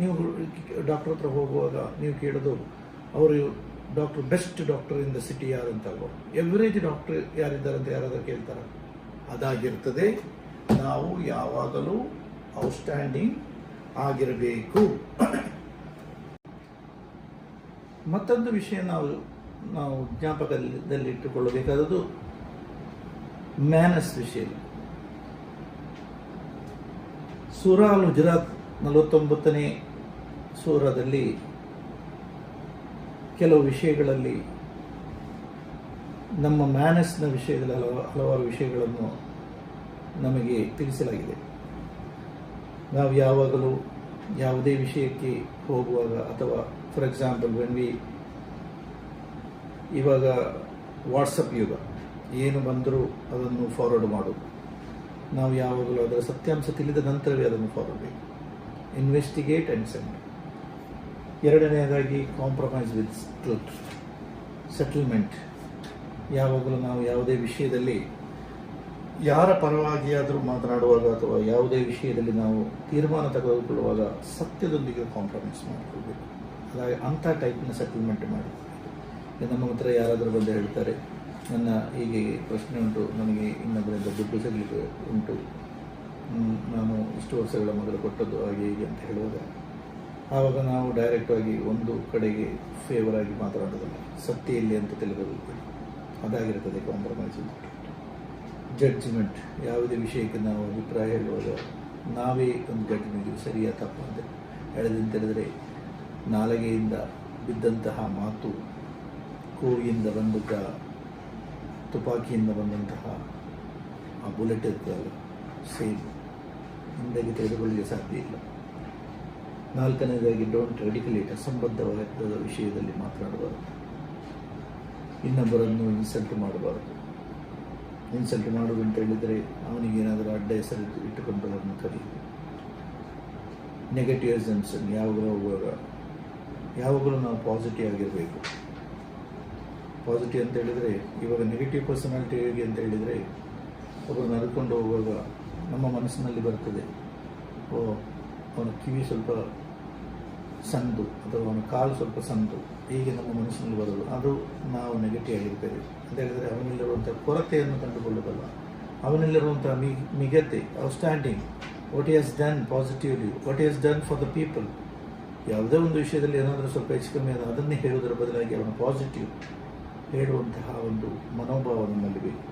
ನೀವು ಡಾಕ್ಟರ್ ಹತ್ರ ಹೋಗುವಾಗ ನೀವು ಕೇಳೋದು, ಅವರು doctor best doctor in the city ಯಾರು ಅಂತ ಅಲ್ವ, ಎವರೇಜ್ ಡಾಕ್ಟರ್ ಯಾರಿದ್ದಾರೆ ಅಂತ ಯಾರಾದರೂ ಕೇಳ್ತಾರ? ಅದಾಗಿರ್ತದೆ. ನಾವು ಯಾವಾಗಲೂ ಔಟ್ಸ್ಟ್ಯಾಂಡಿಂಗ್ ಆಗಿರಬೇಕು. ಮತ್ತೊಂದು ವಿಷಯ ನಾವು ಜ್ಞಾಪಕದಲ್ಲಿಟ್ಟುಕೊಳ್ಳಬೇಕಾದದ್ದು ಮ್ಯಾನಸ್ ವಿಷಯ. ಸೂರಾ ಅಲ್ ಹುಜರಾತ್ 49ನೇ ಸೂರಾದಲ್ಲಿ ಕೆಲವು ವಿಷಯಗಳಲ್ಲಿ ನಮ್ಮ ಮ್ಯಾನಸ್ನ ವಿಷಯದಲ್ಲಿ ಹಲವಾರು ವಿಷಯಗಳನ್ನು ನಮಗೆ ತಿಳಿಸಲಾಗಿದೆ. ನಾವು ಯಾವಾಗಲೂ ಯಾವುದೇ ವಿಷಯಕ್ಕೆ ಹೋಗುವಾಗ, ಅಥವಾ ಫಾರ್ ಎಕ್ಸಾಂಪಲ್ ಇವಾಗ ವಾಟ್ಸಪ್ ಯುಗ, ಏನು ಬಂದರೂ ಅದನ್ನು ಫಾರ್ವರ್ಡ್ ಮಾಡೋದು. ನಾವು ಯಾವಾಗಲೂ ಅದರ ಸತ್ಯಾಂಶ ತಿಳಿದ ನಂತರವೇ ಅದನ್ನು ಫಾರ್ವರ್ಡ್ ಬೇಕು. Investigate and send. ಎರಡನೆಯದಾಗಿ ಕಾಂಪ್ರಮೈಸ್ ವಿತ್ ಟ್ರೂತ್, ಸೆಟಲ್ಮೆಂಟ್. ಯಾವಾಗಲೂ ನಾವು ಯಾವುದೇ ವಿಷಯದಲ್ಲಿ ಯಾರ ಪರವಾಗಿಯಾದರೂ ಮಾತನಾಡುವಾಗ ಅಥವಾ ಯಾವುದೇ ವಿಷಯದಲ್ಲಿ ನಾವು ತೀರ್ಮಾನ ತೆಗೆದುಕೊಳ್ಳುವಾಗ ಸತ್ಯದೊಂದಿಗೆ ಕಾಂಪ್ರಮೈಸ್ ಮಾಡಿಕೊಳ್ಬೇಕು. ಹಾಗಾಗಿ ಅಂಥ ಟೈಪ್ನ ಸೆಟಲ್ಮೆಂಟ್ ಮಾಡಿ. ನಮ್ಮ ಹತ್ರ ಯಾರಾದರೂ ಬಂದು ಹೇಳ್ತಾರೆ, ನನ್ನ ಹೀಗೆ ಪ್ರಶ್ನೆ ಉಂಟು, ನನಗೆ ಇನ್ನೊಬ್ಬರಿಂದ ದುಡ್ಡು ಸಿಗಲಿಕ್ಕೆ ಉಂಟು, ನಾನು ಇಷ್ಟು ವರ್ಷಗಳ ಮೊದಲು ಕೊಟ್ಟದ್ದು ಹಾಗೆ ಹೀಗೆ ಅಂತ ಹೇಳುವಾಗ, ಆವಾಗ ನಾವು ಡೈರೆಕ್ಟಾಗಿ ಒಂದು ಕಡೆಗೆ ಫೇವರ್ ಆಗಿ ಮಾತನಾಡೋದಿಲ್ಲ, ಸತ್ಯ ಇಲ್ಲಿ ಅಂತ ತಿಳಿದುಕೊಳ್ಳಬೇಕು. ಅದಾಗಿರ್ತದೆ ಕಾಂಪ್ರಮೈಸ್. ಜಡ್ಜ್ಮೆಂಟ್, ಯಾವುದೇ ವಿಷಯಕ್ಕೆ ನಾವು ಅಭಿಪ್ರಾಯ ಹೇಳುವಾಗ ನಾವೇ ಒಂದು ಜಡ್ಜ್ಮೆಂಟ್, ಸರಿಯಾ ತಪ್ಪ ಅಂತ ಹೇಳಿದ್ರೆ, ನಾಲಿಗೆಯಿಂದ ಬಿದ್ದಂತಹ ಮಾತು, ಕೂಗಿಯಿಂದ ಬಂದಂಥ, ತುಪಾಕಿಯಿಂದ ಬಂದಂತಹ ಆ ಬುಲೆಟ್ ಇರ್ತಲ್ಲ, ಸೇಮ್ ಹಿಂದಾಗಿ ತೆಗೆದುಕೊಳ್ಳಲಿಕ್ಕೆ ಸಾಧ್ಯ ಇಲ್ಲ. ನಾಲ್ಕನೇದಾಗಿ ಡೋಂಟ್ ರೆಡಿಕಲೇಟ್, ಅಸಂಬದ್ಧವಾದ ವಿಷಯದಲ್ಲಿ ಮಾತನಾಡಬಾರದು. ಇನ್ನೊಬ್ಬರನ್ನು ಇನ್ಸಲ್ಟ್ ಮಾಡಬಾರದು. ಇನ್ಸಲ್ಟ್ ಮಾಡುವುದು ಅಂತ ಹೇಳಿದರೆ ಅವನಿಗೇನಾದರೂ ಅಡ್ಡ ಹೆಸರು ಇಟ್ಟುಕೊಂಡು ಅದನ್ನು ಕರೀದು. ನೆಗೆಟಿವ್ ಅಸಂಪ್ಷನ್, ಯಾವಾಗಲೂ ನಾವು ಪಾಸಿಟಿವ್ ಆಗಿರಬೇಕು. ಪಾಸಿಟಿವ್ ಅಂತ ಹೇಳಿದರೆ, ಇವಾಗ ನೆಗೆಟಿವ್ ಪರ್ಸನಾಲಿಟಿ ಹೇಗೆ ಅಂತ ಹೇಳಿದರೆ, ಒಬ್ಬರು ನಡ್ಕೊಂಡು ಹೋಗುವಾಗ ನಮ್ಮ ಮನಸ್ಸಿನಲ್ಲಿ ಬರ್ತದೆ, ಅವನ ಕಿವಿ ಸ್ವಲ್ಪ ಸಣ್ಣದು ಅಥವಾ ಅವನ ಕಾಲು ಸ್ವಲ್ಪ ಸಣ್ಣದು, ಹೀಗೆ ನಮ್ಮ ಮನಸ್ಸಿನಲ್ಲಿ ಬರೋದು, ಅದು ನಾವು ನೆಗೆಟಿವ್ ಆಗಿರ್ತೇವೆ ಅಂತ ಹೇಳಿದರೆ ಅವನಲ್ಲಿರುವಂಥ ಕೊರತೆಯನ್ನು ಕಂಡುಕೊಳ್ಳೋದಲ್ಲ, ಅವನಲ್ಲಿರುವಂಥ ಮಿಗತೆ, outstanding, what he has done positively, what he has done for the people. ಯಾವುದೇ ಒಂದು ವಿಷಯದಲ್ಲಿ ಏನಾದರೂ ಸ್ವಲ್ಪ ಹೆಚ್ಚು ಕಮ್ಮಿ ಆದ ಅದನ್ನೇ ಹೇಳುವುದರ ಬದಲಾಗಿ ಅವನ ಪಾಸಿಟಿವ್ ಹೇಳುವಂತಹ ಒಂದು ಮನೋಭಾವ ನಮ್ಮಲ್ಲಿ ಬೇಕು.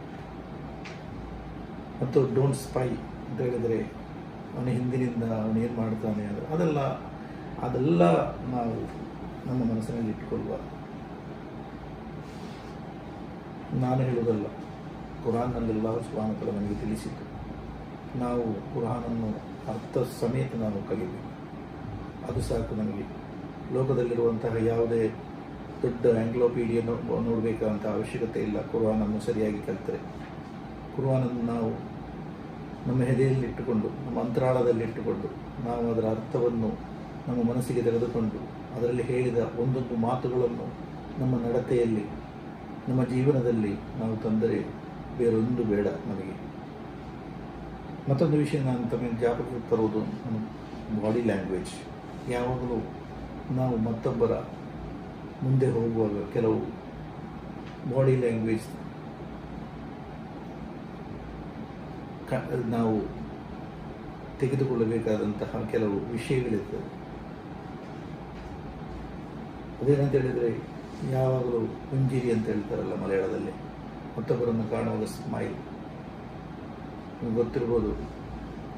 ಮತ್ತು ಡೋಂಟ್ ಸ್ಪೈ ಅಂತ ಹೇಳಿದರೆ, ಅವನ ಹಿಂದಿನಿಂದ ಅವನೇನು ಮಾಡ್ತಾನೆ ಅದೆಲ್ಲ ನಾವು ನಮ್ಮ ಮನಸ್ಸಿನಲ್ಲಿ ಇಟ್ಟುಕೊಳ್ಳುವ. ನಾನು ಹೇಳುವುದಲ್ಲ, ಕುರಾನ್ನಲ್ಲೆಲ್ಲ ಸುಬ್ಹಾನಹು ವ ತಆಲಾ ನಮಗೆ ತಿಳಿಸಿದ್ದು. ನಾವು ಕುರಾನನ್ನು ಅರ್ಥ ಸಮೇತ ನಾವು ಕಲಿಬೇಕು, ಅದು ಸಾಕು ನಮಗೆ. ಲೋಕದಲ್ಲಿರುವಂತಹ ಯಾವುದೇ ದೊಡ್ಡ ಆಂಗ್ಲೋಪೀಡಿಯನ್ನು ನೋಡಬೇಕಂತ ಅವಶ್ಯಕತೆ ಇಲ್ಲ. ಕುರಾನನ್ನು ಸರಿಯಾಗಿ ಕಲಿತರೆ, ಕುರಾನನ್ನು ನಾವು ನಮ್ಮ ಎದೆಯಲ್ಲಿಟ್ಟುಕೊಂಡು, ನಮ್ಮ ಅಂತರಾಳದಲ್ಲಿಟ್ಟುಕೊಂಡು, ನಾವು ಅದರ ಅರ್ಥವನ್ನು ನಮ್ಮ ಮನಸ್ಸಿಗೆ ತೆಗೆದುಕೊಂಡು, ಅದರಲ್ಲಿ ಹೇಳಿದ ಒಂದೊಂದು ಮಾತುಗಳನ್ನು ನಮ್ಮ ನಡತೆಯಲ್ಲಿ, ನಮ್ಮ ಜೀವನದಲ್ಲಿ ನಾವು ತಂದರೆ ಬೇರೊಂದು ಬೇಡ ನಮಗೆ. ಮತ್ತೊಂದು ವಿಷಯ ನಾನು ತಮಗೆ ಜ್ಞಾಪಕಕ್ಕೆ ತರುವುದು ನಮ್ಮ ಬಾಡಿ ಲ್ಯಾಂಗ್ವೇಜ್. ಯಾವಾಗಲೂ ನಾವು ಮತ್ತೊಬ್ಬರ ಮುಂದೆ ಹೋಗುವಾಗ ಕೆಲವು ಬಾಡಿ ಲ್ಯಾಂಗ್ವೇಜ್ ನಾವು ತೆಗೆದುಕೊಳ್ಳಬೇಕಾದಂತಹ ಕೆಲವು ವಿಷಯಗಳಿರ್ತದೆ. ಅದೇನಂತ ಹೇಳಿದರೆ, ಯಾವಾಗಲೂ ಪುಂಜಿರಿ ಅಂತ ಹೇಳ್ತಾರಲ್ಲ ಮಲಯಾಳದಲ್ಲಿ, ಮತ್ತೊಬ್ಬರನ್ನು ಕಾಣುವಾಗ ಸ್ಮೈಲ್. ನಿಮಗೆ ಗೊತ್ತಿರ್ಬೋದು,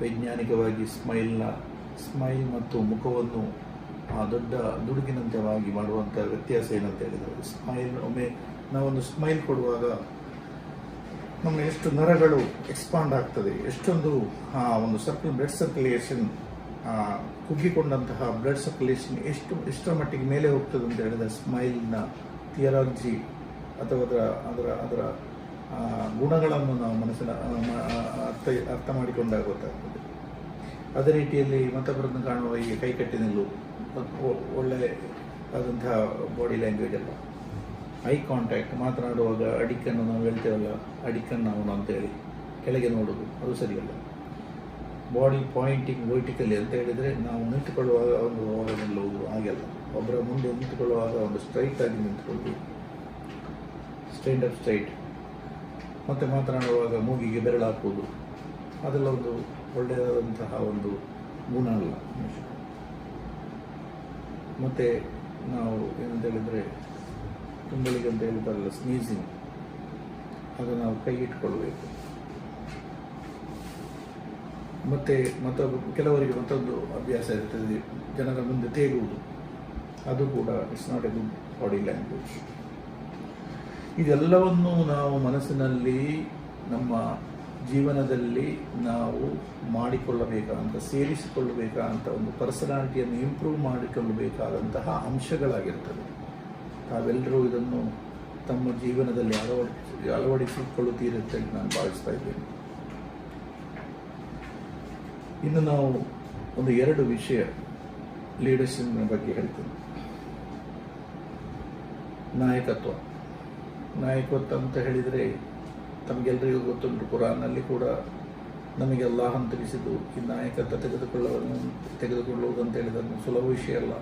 ವೈಜ್ಞಾನಿಕವಾಗಿ ಸ್ಮೈಲ್ ಮತ್ತು ಮುಖವನ್ನು ದೊಡ್ಡ ದುಡುಕಿನಂತೆವಾಗಿ ಮಾಡುವಂಥ ವ್ಯತ್ಯಾಸ ಏನಂತ ಹೇಳಿದರೆ, ಸ್ಮೈಲ್, ಒಮ್ಮೆ ನಾವೊಂದು ಸ್ಮೈಲ್ ಕೊಡುವಾಗ ನಮ್ಮ ಎಷ್ಟು ನರಗಳು ಎಕ್ಸ್ಪಾಂಡ್ ಆಗ್ತದೆ, ಎಷ್ಟೊಂದು ಒಂದು ಬ್ಲಡ್ ಸರ್ಕ್ಯುಲೇಷನ್, ಕುಗ್ಗಿಕೊಂಡಂತಹ ಬ್ಲಡ್ ಸರ್ಕ್ಯುಲೇಷನ್ ಎಷ್ಟರ ಮಟ್ಟಿಗೆ ಮೇಲೆ ಹೋಗ್ತದೆ ಅಂತ ಹೇಳಿದರೆ, ಸ್ಮೈಲ್ನ ಥಿಯರಾಲಜಿ ಅಥವಾ ಅದರ ಗುಣಗಳನ್ನು ನಾವು ಮನಸ್ಸಿನ ಅರ್ಥ ಮಾಡಿಕೊಂಡಾಗ ಗೊತ್ತಾಗ್ತದೆ. ಅದೇ ರೀತಿಯಲ್ಲಿ ಮತ್ತೊಬ್ಬರನ್ನು ಕಾಣುವ ಈ ಕೈಕಟ್ಟಿ ನಿಲ್ಲು ಒಳ್ಳೆ ಆದಂತಹ ಬಾಡಿ ಲ್ಯಾಂಗ್ವೇಜ್ ಅಲ್ಲ. ಐ ಕಾಂಟ್ಯಾಕ್ಟ್, ಮಾತನಾಡುವಾಗ ಅಡಿಕನ್ನು ನಾವು ಹೇಳ್ತೇವಲ್ಲ, ಅಡಿಕನ್ನು ಅವನು ಅಂತೇಳಿ ಕೆಳಗೆ ನೋಡೋದು, ಅದು ಸರಿಯಲ್ಲ. ಬಾಡಿ ಪಾಯಿಂಟಿಂಗ್ ವರ್ಟಿಕಲಿ ಅಂತ ಹೇಳಿದರೆ, ನಾವು ನಿಂತುಕೊಳ್ಳುವಾಗ ಒಂದು ನಿಲ್ಲುವುದು ಹಾಗೆಲ್ಲ. ಒಬ್ಬರ ಮುಂದೆ ನಿಂತುಕೊಳ್ಳುವಾಗ ಒಂದು ಸ್ಟ್ರೈಟ್ ಆಗಿ ನಿಂತುಕೊಳ್ಳಬೇಕು, ಸ್ಟ್ಯಾಂಡ್ ಅಪ್ ಸ್ಟ್ರೈಟ್. ಮತ್ತು ಮಾತನಾಡುವಾಗ ಮೂಗಿಗೆ ಬೆರಳು ಹಾಕುವುದು ಅದೆಲ್ಲ ಒಂದು ಒಳ್ಳೆಯದಾದಂತಹ ಒಂದು ಗುಣ ಅಲ್ಲ. ಮತ್ತು ನಾವು ಏನಂತ ಹೇಳಿದರೆ ತುಂಬಳಿಗೆ ಅಂತ ಹೇಳಿದಾರಲ್ಲ ಸ್ನೀಸಿಂಗ್, ಅದು ನಾವು ಕೈ ಇಟ್ಕೊಳ್ಬೇಕು. ಮತ್ತು ಕೆಲವರಿಗೆ ಮತ್ತೊಂದು ಅಭ್ಯಾಸ ಇರ್ತದೆ, ಜನರ ಮುಂದೆ ತೇಗುವುದು. ಅದು ಕೂಡ it's not A good body language. ಇದೆಲ್ಲವನ್ನು ನಾವು ಮನಸ್ಸಿನಲ್ಲಿ ನಮ್ಮ ಜೀವನದಲ್ಲಿ ನಾವು ಮಾಡಿಕೊಳ್ಳಬೇಕಾದಂಥ, ಸೇರಿಸಿಕೊಳ್ಳಬೇಕಾದಂಥ ಒಂದು ಪರ್ಸನಾಲಿಟಿಯನ್ನು ಇಂಪ್ರೂವ್ ಮಾಡಿಕೊಳ್ಳಬೇಕಾದಂತಹ ಅಂಶಗಳಾಗಿರ್ತದೆ. ತಾವೆಲ್ಲರೂ ಇದನ್ನು ತಮ್ಮ ಜೀವನದಲ್ಲಿ ಅಳವಡಿಸಿಕೊಳ್ಳುತ್ತೀರಂತೆ ನಾನು ಭಾವಿಸ್ತಾ ಇದ್ದೇನೆ. ಇನ್ನು ನಾವು ಒಂದು 2 ವಿಷಯ ಲೀಡರ್ಶಿಪ್ನ ಬಗ್ಗೆ ಹೇಳ್ತೀನಿ. ನಾಯಕತ್ವ ಅಂತ ಹೇಳಿದರೆ ತಮಗೆಲ್ಲರಿಗೂ ಗೊತ್ತುಂಟು, ಕುರಾನ್ನಲ್ಲಿ ಕೂಡ ನಮಗೆ ಅಲ್ಲಾಹನು ತಿಳಿಸಿದ್ದು ಈ ನಾಯಕತ್ವ ತೆಗೆದುಕೊಳ್ಳುವುದಂತ ಹೇಳಿದನ್ನು ಸುಲಭ ವಿಷಯ ಅಲ್ಲ.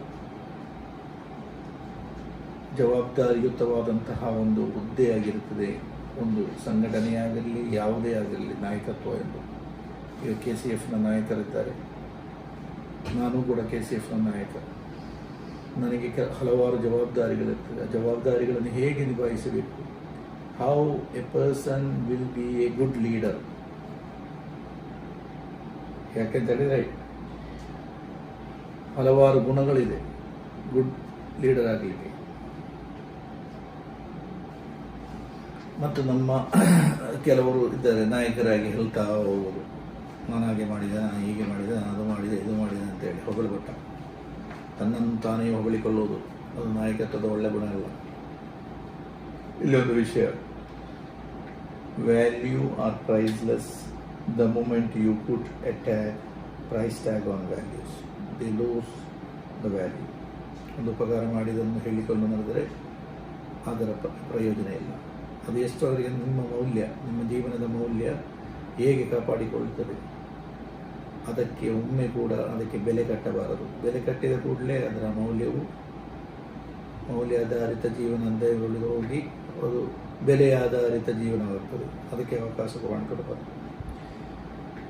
ಜವಾಬ್ದಾರಿಯುತವಾದಂತಹ ಒಂದು ಹುದ್ದೆಯಾಗಿರುತ್ತದೆ, ಒಂದು ಸಂಘಟನೆಯಾಗಲಿ ಯಾವುದೇ ಆಗಲಿ ನಾಯಕತ್ವ ಎಂದು. ಈಗ KCFನ ನಾಯಕರಿದ್ದಾರೆ, ನಾನು ಕೂಡ KCFನ ನಾಯಕ. ನನಗೆ ಹಲವಾರು ಜವಾಬ್ದಾರಿಗಳಿರ್ತದೆ. ಆ ಜವಾಬ್ದಾರಿಗಳನ್ನು ಹೇಗೆ ನಿಭಾಯಿಸಬೇಕು, how A person will be A good leader. ಯಾಕೆಂತ ಹೇಳಿದರೆ ಹಲವಾರು ಗುಣಗಳಿದೆ ಗುಡ್ ಲೀಡರ್ ಆಗಲಿಕ್ಕೆ. ಮತ್ತು ನಮ್ಮ ಕೆಲವರು ಇದ್ದಾರೆ ನಾಯಕರಾಗಿ ಹೇಳ್ತಾ ಹೋಗೋದು, ನಾನು ಹಾಗೆ ಮಾಡಿದೆ, ನಾನು ಹೀಗೆ ಮಾಡಿದೆ, ನಾನು ಅದು ಮಾಡಿದೆ, ಇದು ಮಾಡಿದೆ ಅಂತೇಳಿ ಹೊಗಳಿಬಿಟ್ಟ ತನ್ನನ್ನು ತಾನೇ ಹೊಗಳಿಕೊಳ್ಳುವುದು, ಅದು ನಾಯಕತ್ವದ ಒಳ್ಳೆ ಗುಣ ಅಲ್ಲ. ಇಲ್ಲೊಂದು ವಿಷಯ, value are priceless the moment you put a price tag on values, they lose the value. ಒಂದು ಉಪಕಾರ ಮಾಡಿದನ್ನು ಹೇಳಿಕೊಂಡು ನಡೆದರೆ ಅದರ ಪ್ರಯೋಜನ ಇಲ್ಲ. ಅದು ಎಷ್ಟು ಅವರಿಗೆ ನಿಮ್ಮ ಮೌಲ್ಯ, ನಿಮ್ಮ ಜೀವನದ ಮೌಲ್ಯ ಹೇಗೆ ಕಾಪಾಡಿಕೊಳ್ಳುತ್ತದೆ, ಅದಕ್ಕೆ ಒಮ್ಮೆ ಕೂಡ ಅದಕ್ಕೆ ಬೆಲೆ ಕಟ್ಟಬಾರದು. ಬೆಲೆ ಕಟ್ಟಿದ ಕೂಡಲೇ ಅದರ ಮೌಲ್ಯಾಧಾರಿತ ಜೀವನ ಅಂತ ಹೋಗಿ ಅದು ಬೆಲೆ ಆಧಾರಿತ ಜೀವನವಾಗ್ತದೆ. ಅದಕ್ಕೆ ಅವಕಾಶ ಮಾಡಿಕೊಡಬಾರದು.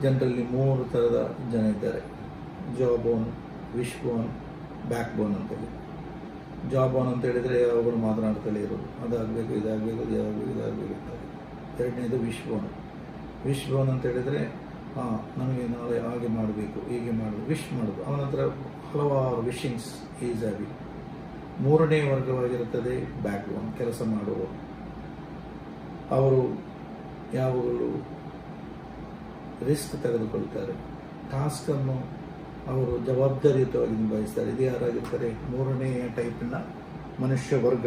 ಜನರಲ್ಲಿ 3 ಥರದ ಜನ ಇದ್ದಾರೆ, ಜಾಬ್ ಬೋನ್, ವಿಶ್ ಬೋನ್, ಬ್ಯಾಕ್ ಬೋನ್ ಅಂತೇಳಿ. ಜಾಬ್ ಆನ್ ಅಂತ ಹೇಳಿದರೆ ಅವುಗಳು ಮಾತನಾಡ್ತಲೇ ಇರೋದು, ಅದಾಗಬೇಕು, ಇದಾಗಬೇಕು, ಇದಾಗಬೇಕು ಇರ್ತಾರೆ. 2ನೇದು ವಿಶ್ ಬೋನ್ ಅಂತ ಹೇಳಿದರೆ ನಮಗೆ ನಾಳೆ ಹಾಗೆ ಮಾಡಬೇಕು, ಹೀಗೆ ಮಾಡಬೇಕು, ವಿಶ್ ಮಾಡೋದು. ಅವನ ಹತ್ರ ಹಲವಾರು ವಿಶಿಂಗ್ಸ್ ಈಸ್ ಆಗಿ. 3ನೇ ವರ್ಗವಾಗಿರುತ್ತದೆ ಬ್ಯಾಕ್ ಬೋನ್, ಕೆಲಸ ಮಾಡುವವರು. ಅವರು ಯಾವಾಗಲೂ ರಿಸ್ಕ್ ತೆಗೆದುಕೊಳ್ತಾರೆ, ಟಾಸ್ಕನ್ನು ಅವರು ಜವಾಬ್ದಾರಿಯುತವಾಗಿ ನಿಭಾಯಿಸ್ತಾರೆ. ಇದು ಯಾರಾಗಿರ್ತಾರೆ? 3ನೇ ಟೈಪಿನ ಮನುಷ್ಯ ವರ್ಗ.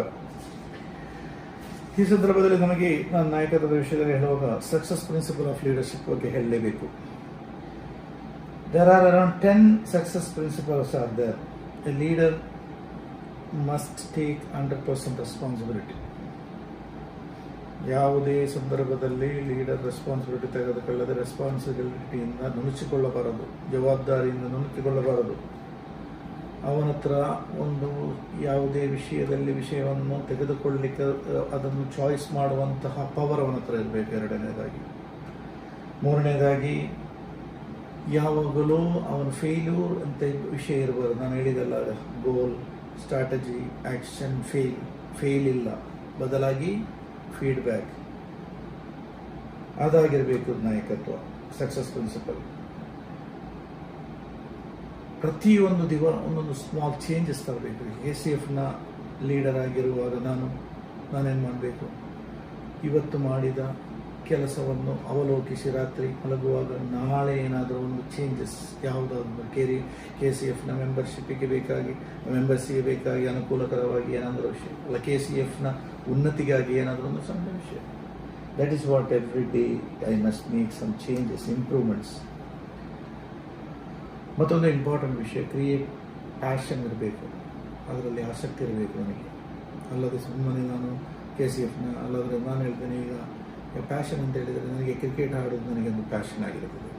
ಈ ಸಂದರ್ಭದಲ್ಲಿ ನಮಗೆ ನಾನು ನಾಯಕತ್ವದ ವಿಷಯದಲ್ಲಿ ಹೇಳುವಾಗ ಸಕ್ಸಸ್ ಪ್ರಿನ್ಸಿಪಲ್ ಆಫ್ ಲೀಡರ್ಶಿಪ್ ಬಗ್ಗೆ ಹೇಳಲೇಬೇಕು. There are around 10 success principles are there. A leader must take 100% responsibility. ಯಾವುದೇ ಸಂದರ್ಭದಲ್ಲಿ ಲೀಡರ್ ರೆಸ್ಪಾನ್ಸಿಬಿಲಿಟಿ ತೆಗೆದುಕೊಳ್ಳದೆ ರೆಸ್ಪಾನ್ಸಿಬಿಲಿಟಿಯಿಂದ ನುಣುಚಿಕೊಳ್ಳಬಾರದು, ಜವಾಬ್ದಾರಿಯಿಂದ ನುಣುಚಿಕೊಳ್ಳಬಾರದು. ಅವನ ಹತ್ರ ಒಂದು ಯಾವುದೇ ವಿಷಯವನ್ನು ತೆಗೆದುಕೊಳ್ಳಲಿಕ್ಕೆ ಅದನ್ನು ಚಾಯ್ಸ್ ಮಾಡುವಂತಹ ಪವರ್ ಅವನ ಹತ್ರ ಇರಬೇಕು. 2ನೇದಾಗಿ. 3ನೇದಾಗಿ ಯಾವಾಗಲೂ ಅವನ ಫೇಲ್ಯೂರ್ ಅಂತ ವಿಷಯ ಇರಬಾರ್ದು. ನಾನು ಹೇಳಿದಲ್ಲ, ಗೋಲ್, ಸ್ಟ್ರಾಟಜಿ, ಆ್ಯಕ್ಷನ್, ಫೇಲ್ ಇಲ್ಲ, ಬದಲಾಗಿ ಫೀಡ್ಬ್ಯಾಕ್. ಅದಾಗಿರಬೇಕು ನಾಯಕತ್ವ, ಸಕ್ಸಸ್ ಪ್ರಿನ್ಸಿಪಲ್. ಪ್ರತಿಯೊಂದು ಒಂದೊಂದು ಸ್ಮಾಲ್ ಚೇಂಜಸ್ ತರಬೇಕು. KCFನ ಲೀಡರ್ ಆಗಿರುವಾಗ ನಾನೇನು ಮಾಡಬೇಕು, ಇವತ್ತು ಮಾಡಿದ ಕೆಲಸವನ್ನು ಅವಲೋಕಿಸಿ ರಾತ್ರಿ ಮಲಗುವಾಗ ನಾಳೆ ಏನಾದರೂ ಒಂದು ಚೇಂಜಸ್ ಯಾವುದಾದ್ರು KCFನ ಮೆಂಬರ್ಸಿಗೆ ಬೇಕಾಗಿ ಅನುಕೂಲಕರವಾಗಿ ಏನಾದರೂ ವಿಷಯ ಅಲ್ಲ, KCFನ ಉನ್ನತಿಗಾಗಿ ಏನಾದರೂ ಒಂದು ಸಣ್ಣ ವಿಷಯ. That is what every day I must make some changes, improvements. ಮತ್ತೊಂದು ಇಂಪಾರ್ಟೆಂಟ್ ವಿಷಯ, ಕ್ರಿಯೇಟ್ ಪ್ಯಾಷನ್ ಇರಬೇಕು, ಅದರಲ್ಲಿ ಆಸಕ್ತಿ ಇರಬೇಕು ನನಗೆ. ಅಲ್ಲದೆ ಸುಮ್ಮನೆ ನಾನು KCFನ ಅಲ್ಲದ್ರೆ ನಾನು ಹೇಳ್ತೇನೆ, ಈಗ ಪ್ಯಾಷನ್ ಅಂತ ಹೇಳಿದರೆ ನನಗೆ ಕ್ರಿಕೆಟ್ ಆಡೋದು ನನಗೆ ಒಂದು ಪ್ಯಾಷನ್ ಆಗಿರುತ್ತದೆ.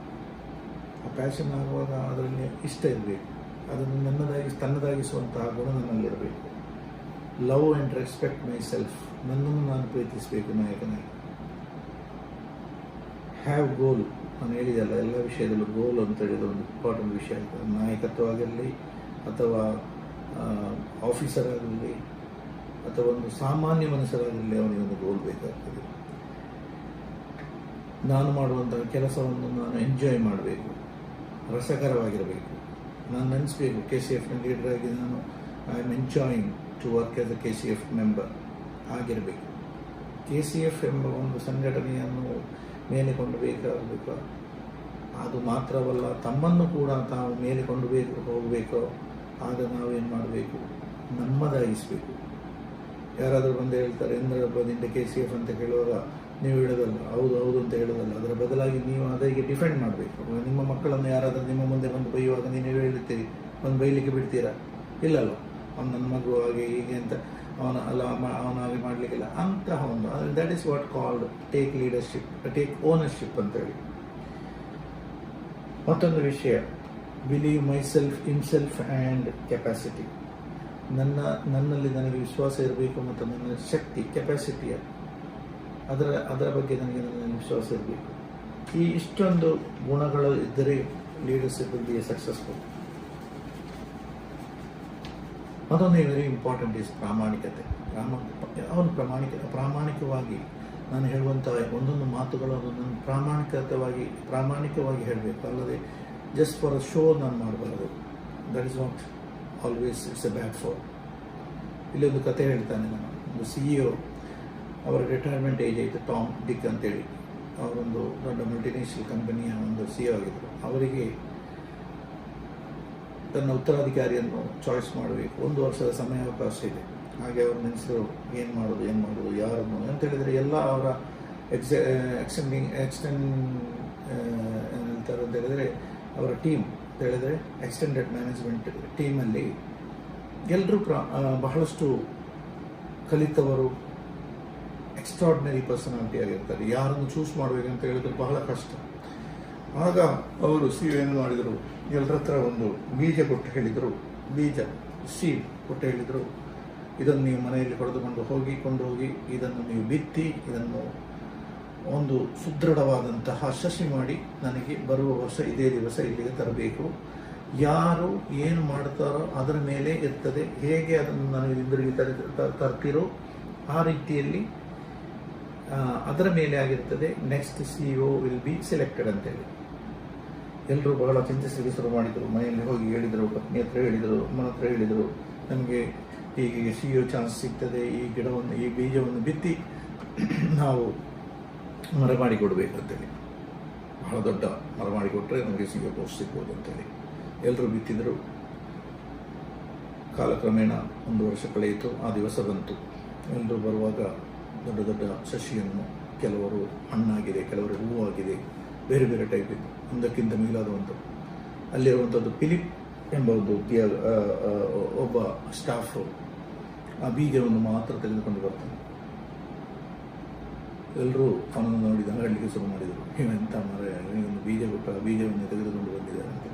ಆ ಪ್ಯಾಷನ್ ಆಗುವಾಗ ಅದರಲ್ಲಿ ಇಷ್ಟ ಇರಬೇಕು. ಅದನ್ನು ತನ್ನದಾಗಿಸುವಂತಹ ಗುಣ ನನ್ನಲ್ಲಿರಬೇಕು. Love and respect myself, ನನ್ನನ್ನು ನಾನು ಪ್ರೀತಿಸಬೇಕು ನಾಯಕನಾಗಿ. ಹ್ಯಾವ್ ಗೋಲ್, ನಾನು ಹೇಳಿದೆಲ್ಲ ಎಲ್ಲ ವಿಷಯದಲ್ಲೂ ಗೋಲ್ ಅಂತ ಹೇಳಿದ ಒಂದು ಇಂಪಾರ್ಟೆಂಟ್ ವಿಷಯ ಆಗ್ತದೆ. ನಾಯಕತ್ವ ಆಗಲಿ ಅಥವಾ ಆಫೀಸರ್ ಆಗಲಿ ಅಥವಾ ಒಂದು ಸಾಮಾನ್ಯ ಮನುಷ್ಯರಾಗಲಿ ಅವನಿಗೆ ಒಂದು ಗೋಲ್ ಬೇಕಾಗ್ತದೆ. ನಾನು ಮಾಡುವಂತಹ ಕೆಲಸವನ್ನು ನಾನು ಎಂಜಾಯ್ ಮಾಡಬೇಕು, ರಸಕರವಾಗಿರಬೇಕು. ನಾನು ನೆನೆಸ್ಬೇಕು KCF ಲೀಡರ್ ಆಗಿ ನಾನು I am enjoying to work as a KCF member ಆಗಿರಬೇಕು. KCF ಎಂಬ ಒಂದು ಸಂಘಟನೆಯನ್ನು ಮೇಲೆ ಕೊಂಡಬೇಕಾಗಬೇಕು. ಅದು ಮಾತ್ರವಲ್ಲ, ತಮ್ಮನ್ನು ಕೂಡ ತಾವು ಮೇಲೆ ಹೋಗಬೇಕು. ಆಗ ನಾವೇನು ಮಾಡಬೇಕು, ನಮ್ಮದಾಗಿಸಬೇಕು. ಯಾರಾದರೂ ಬಂದು ಹೇಳ್ತಾರೆ ನಿಂದ KCF ಅಂತ ಕೇಳುವಾಗ ನೀವು ಹೇಳೋದಲ್ಲ, ಹೌದು ಹೌದು ಅಂತ ಹೇಳೋದಲ್ಲ, ಅದರ ಬದಲಾಗಿ ನೀವು ಅದಕ್ಕೆ ಡಿಫೆಂಡ್ ಮಾಡಬೇಕು. ನಿಮ್ಮ ಮಕ್ಕಳನ್ನು ಯಾರಾದರೂ ನಿಮ್ಮ ಮುಂದೆ ಬಂದು ಬೈಯುವಾಗ ನೀವು ಹೇಳ್ತೀರಿ, ಒಂದು ಬೈಲಿಕ್ಕೆ ಬಿಡ್ತೀರಾ? ಇಲ್ಲಲ್ಲ, ಅವ್ನು ನನ್ನ ಮಗು ಹಾಗೆ ಹೀಗೆ ಅಂತ ಅವನ ಹಾಗೆ ಮಾಡಲಿಕ್ಕಿಲ್ಲ ಅಂತಹ ಒಂದು, that is what called take leadership, take ownership ಅಂತೇಳಿ. ಮತ್ತೊಂದು ವಿಷಯ, believe myself, in self and capacity. ನನ್ನಲ್ಲಿ ನನಗೆ ವಿಶ್ವಾಸ ಇರಬೇಕು ಮತ್ತು ನನ್ನ ಶಕ್ತಿ, ಕೆಪಾಸಿಟಿಯ ಅದರ ಬಗ್ಗೆ ನನಗೆ ನನ್ನ ವಿಶ್ವಾಸ ಇರಬೇಕು. ಈ ಇಷ್ಟೊಂದು ಗುಣಗಳು ಇದ್ದರೆ leadership will be a successful. ಮತ್ತೊಂದು ವೆರಿ ಇಂಪಾರ್ಟೆಂಟ್ ಈಸ್ ಪ್ರಾಮಾಣಿಕತೆ. ಅವನು ಪ್ರಾಮಾಣಿಕವಾಗಿ ನಾನು ಹೇಳುವಂಥ ಒಂದೊಂದು ಮಾತುಗಳನ್ನು ನಾನು ಪ್ರಾಮಾಣಿಕವಾಗಿ ಹೇಳಬೇಕು, ಅಲ್ಲದೆ ಜಸ್ಟ್ ಫಾರ್ ಅ ಶೋ ನಾನು ಮಾಡಬಾರದು. That is not always it's a bad for. ಇಲ್ಲೊಂದು ಕತೆ ಹೇಳ್ತಾನೆ ನಾನು. ಒಂದು CEO, ಅವರ ರಿಟೈರ್ಮೆಂಟ್ ಏಜ್ ಆಯಿತು, ಟಾಮ್ ಡಿಕ್ ಅಂತೇಳಿ. ಅವರೊಂದು ದೊಡ್ಡ ಮಲ್ಟಿನೇಷನಲ್ ಕಂಪನಿಯ ಒಂದು CEO ಆಗಿದ್ದರು. ಅವರಿಗೆ ತನ್ನ ಉತ್ತರಾಧಿಕಾರಿಯನ್ನು ಚಾಯ್ಸ್ ಮಾಡಬೇಕು. 1 ವರ್ಷದ ಸಮಯಾವಕಾಶ ಇದೆ. ಹಾಗೆ ಅವರು ನೆನೆಸಿದ್ರು, ಏನು ಮಾಡೋದು ಯಾರನ್ನು ಅಂತ ಹೇಳಿದರೆ ಎಲ್ಲ ಅವರ ಏನಂತಾರೆ ಅಂತ ಹೇಳಿದರೆ ಅವರ ಟೀಮ್ ಅಂತ ಹೇಳಿದರೆ ಎಕ್ಸ್ಟೆಂಡೆಡ್ ಮ್ಯಾನೇಜ್ಮೆಂಟ್ ಟೀಮಲ್ಲಿ ಎಲ್ಲರೂ ಬಹಳಷ್ಟು ಕಲಿತವರು, ಎಕ್ಸ್ಟ್ರಾರ್ಡಿನರಿ ಪರ್ಸನಾಲಿಟಿ ಆಗಿರ್ತಾರೆ. ಯಾರನ್ನು ಚೂಸ್ ಮಾಡಬೇಕಂತ ಹೇಳಿದ್ರೆ ಬಹಳ ಕಷ್ಟ. ಆಗ ಅವರು CEO ಏನು ಮಾಡಿದರು, ಎಲ್ಲರ ಹತ್ರ ಒಂದು ಬೀಜ ಕೊಟ್ಟು ಹೇಳಿದರು, ಸೀಡ್ ಕೊಟ್ಟು ಹೇಳಿದರು, ಇದನ್ನು ನೀವು ಮನೆಯಲ್ಲಿ ಕೊಂಡು ಹೋಗಿ ಇದನ್ನು ನೀವು ಬಿತ್ತಿ ಇದನ್ನು ಒಂದು ಸುದೃಢವಾದಂತಹ ಸಸಿ ಮಾಡಿ ನನಗೆ ಬರುವ ವರ್ಷ ಇದೇ ದಿವಸ ಇಲ್ಲಿಗೆ ತರಬೇಕು. ಯಾರು ಏನು ಮಾಡ್ತಾರೋ ಅದರ ಮೇಲೆ ಇರ್ತದೆ, ಹೇಗೆ ಅದನ್ನು ನನಗೆ ಹಿಂದಿರುಗಿ ತರ್ತಿರೋ ಆ ರೀತಿಯಲ್ಲಿ ಅದರ ಮೇಲೆ ಆಗಿರ್ತದೆ. Next CEO will be selected ಅಂತೇಳಿ ಎಲ್ಲರೂ ಬಹಳ ಚಿಂತಿಸಲಿಕ್ಕೆ ಶುರು ಮಾಡಿದರು. ಮನೆಯಲ್ಲಿ ಹೋಗಿ ಹೇಳಿದರು, ಪತ್ನಿ ಹತ್ರ ಹೇಳಿದರು, ಅಮ್ಮನ ಹತ್ರ ಹೇಳಿದರು, ನಮಗೆ ಹೀಗೆ CEO ಚಾನ್ಸ್ ಸಿಗ್ತದೆ, ಈ ಬೀಜವನ್ನು ಬಿತ್ತಿ ನಾವು ಮರ ಮಾಡಿಕೊಡ್ಬೇಕಂತೇಳಿ. ಬಹಳ ದೊಡ್ಡ ಮರ ಮಾಡಿಕೊಟ್ರೆ ನಮಗೆ CEO ಪೋಸ್ಟ್ ಸಿಗ್ಬೋದು ಅಂತೇಳಿ ಎಲ್ಲರೂ ಬಿತ್ತಿದರು. ಕಾಲಕ್ರಮೇಣ 1 ವರ್ಷ ಕಳೆಯಿತು. ಆ ದಿವಸ ಬಂತು. ಎಲ್ಲರೂ ಬರುವಾಗ ದೊಡ್ಡ ದೊಡ್ಡ ಸಸಿಯನ್ನು, ಕೆಲವರು ಹಣ್ಣಾಗಿದೆ, ಕೆಲವರು ಹೂವಾಗಿದೆ, ಬೇರೆ ಬೇರೆ ಟೈಪ್ ಇತ್ತು, ಒಂದಕ್ಕಿಂತ ಮಿಗಿಲಾದಂಥ. ಅಲ್ಲಿರುವಂಥದ್ದು ಫಿಲಿಪ್ ಎಂಬ ಒಂದು ಒಬ್ಬ ಸ್ಟಾಫು ಆ ಬೀಜವನ್ನು ಮಾತ್ರ ತೆಗೆದುಕೊಂಡು ಬರ್ತಾನೆ. ಎಲ್ಲರೂ ಅವನನ್ನು ನೋಡಿ ಹೇಳಲಿಕ್ಕೆ ಶುರು ಮಾಡಿದರು, ಎಂಥ ಮರ, ಇವನೊಂದು ಬೀಜ ಕೊಟ್ಟು ಆ ಬೀಜವನ್ನು ತೆಗೆದುಕೊಂಡು ಬಂದಿದ್ದಾರೆ ಅಂತ.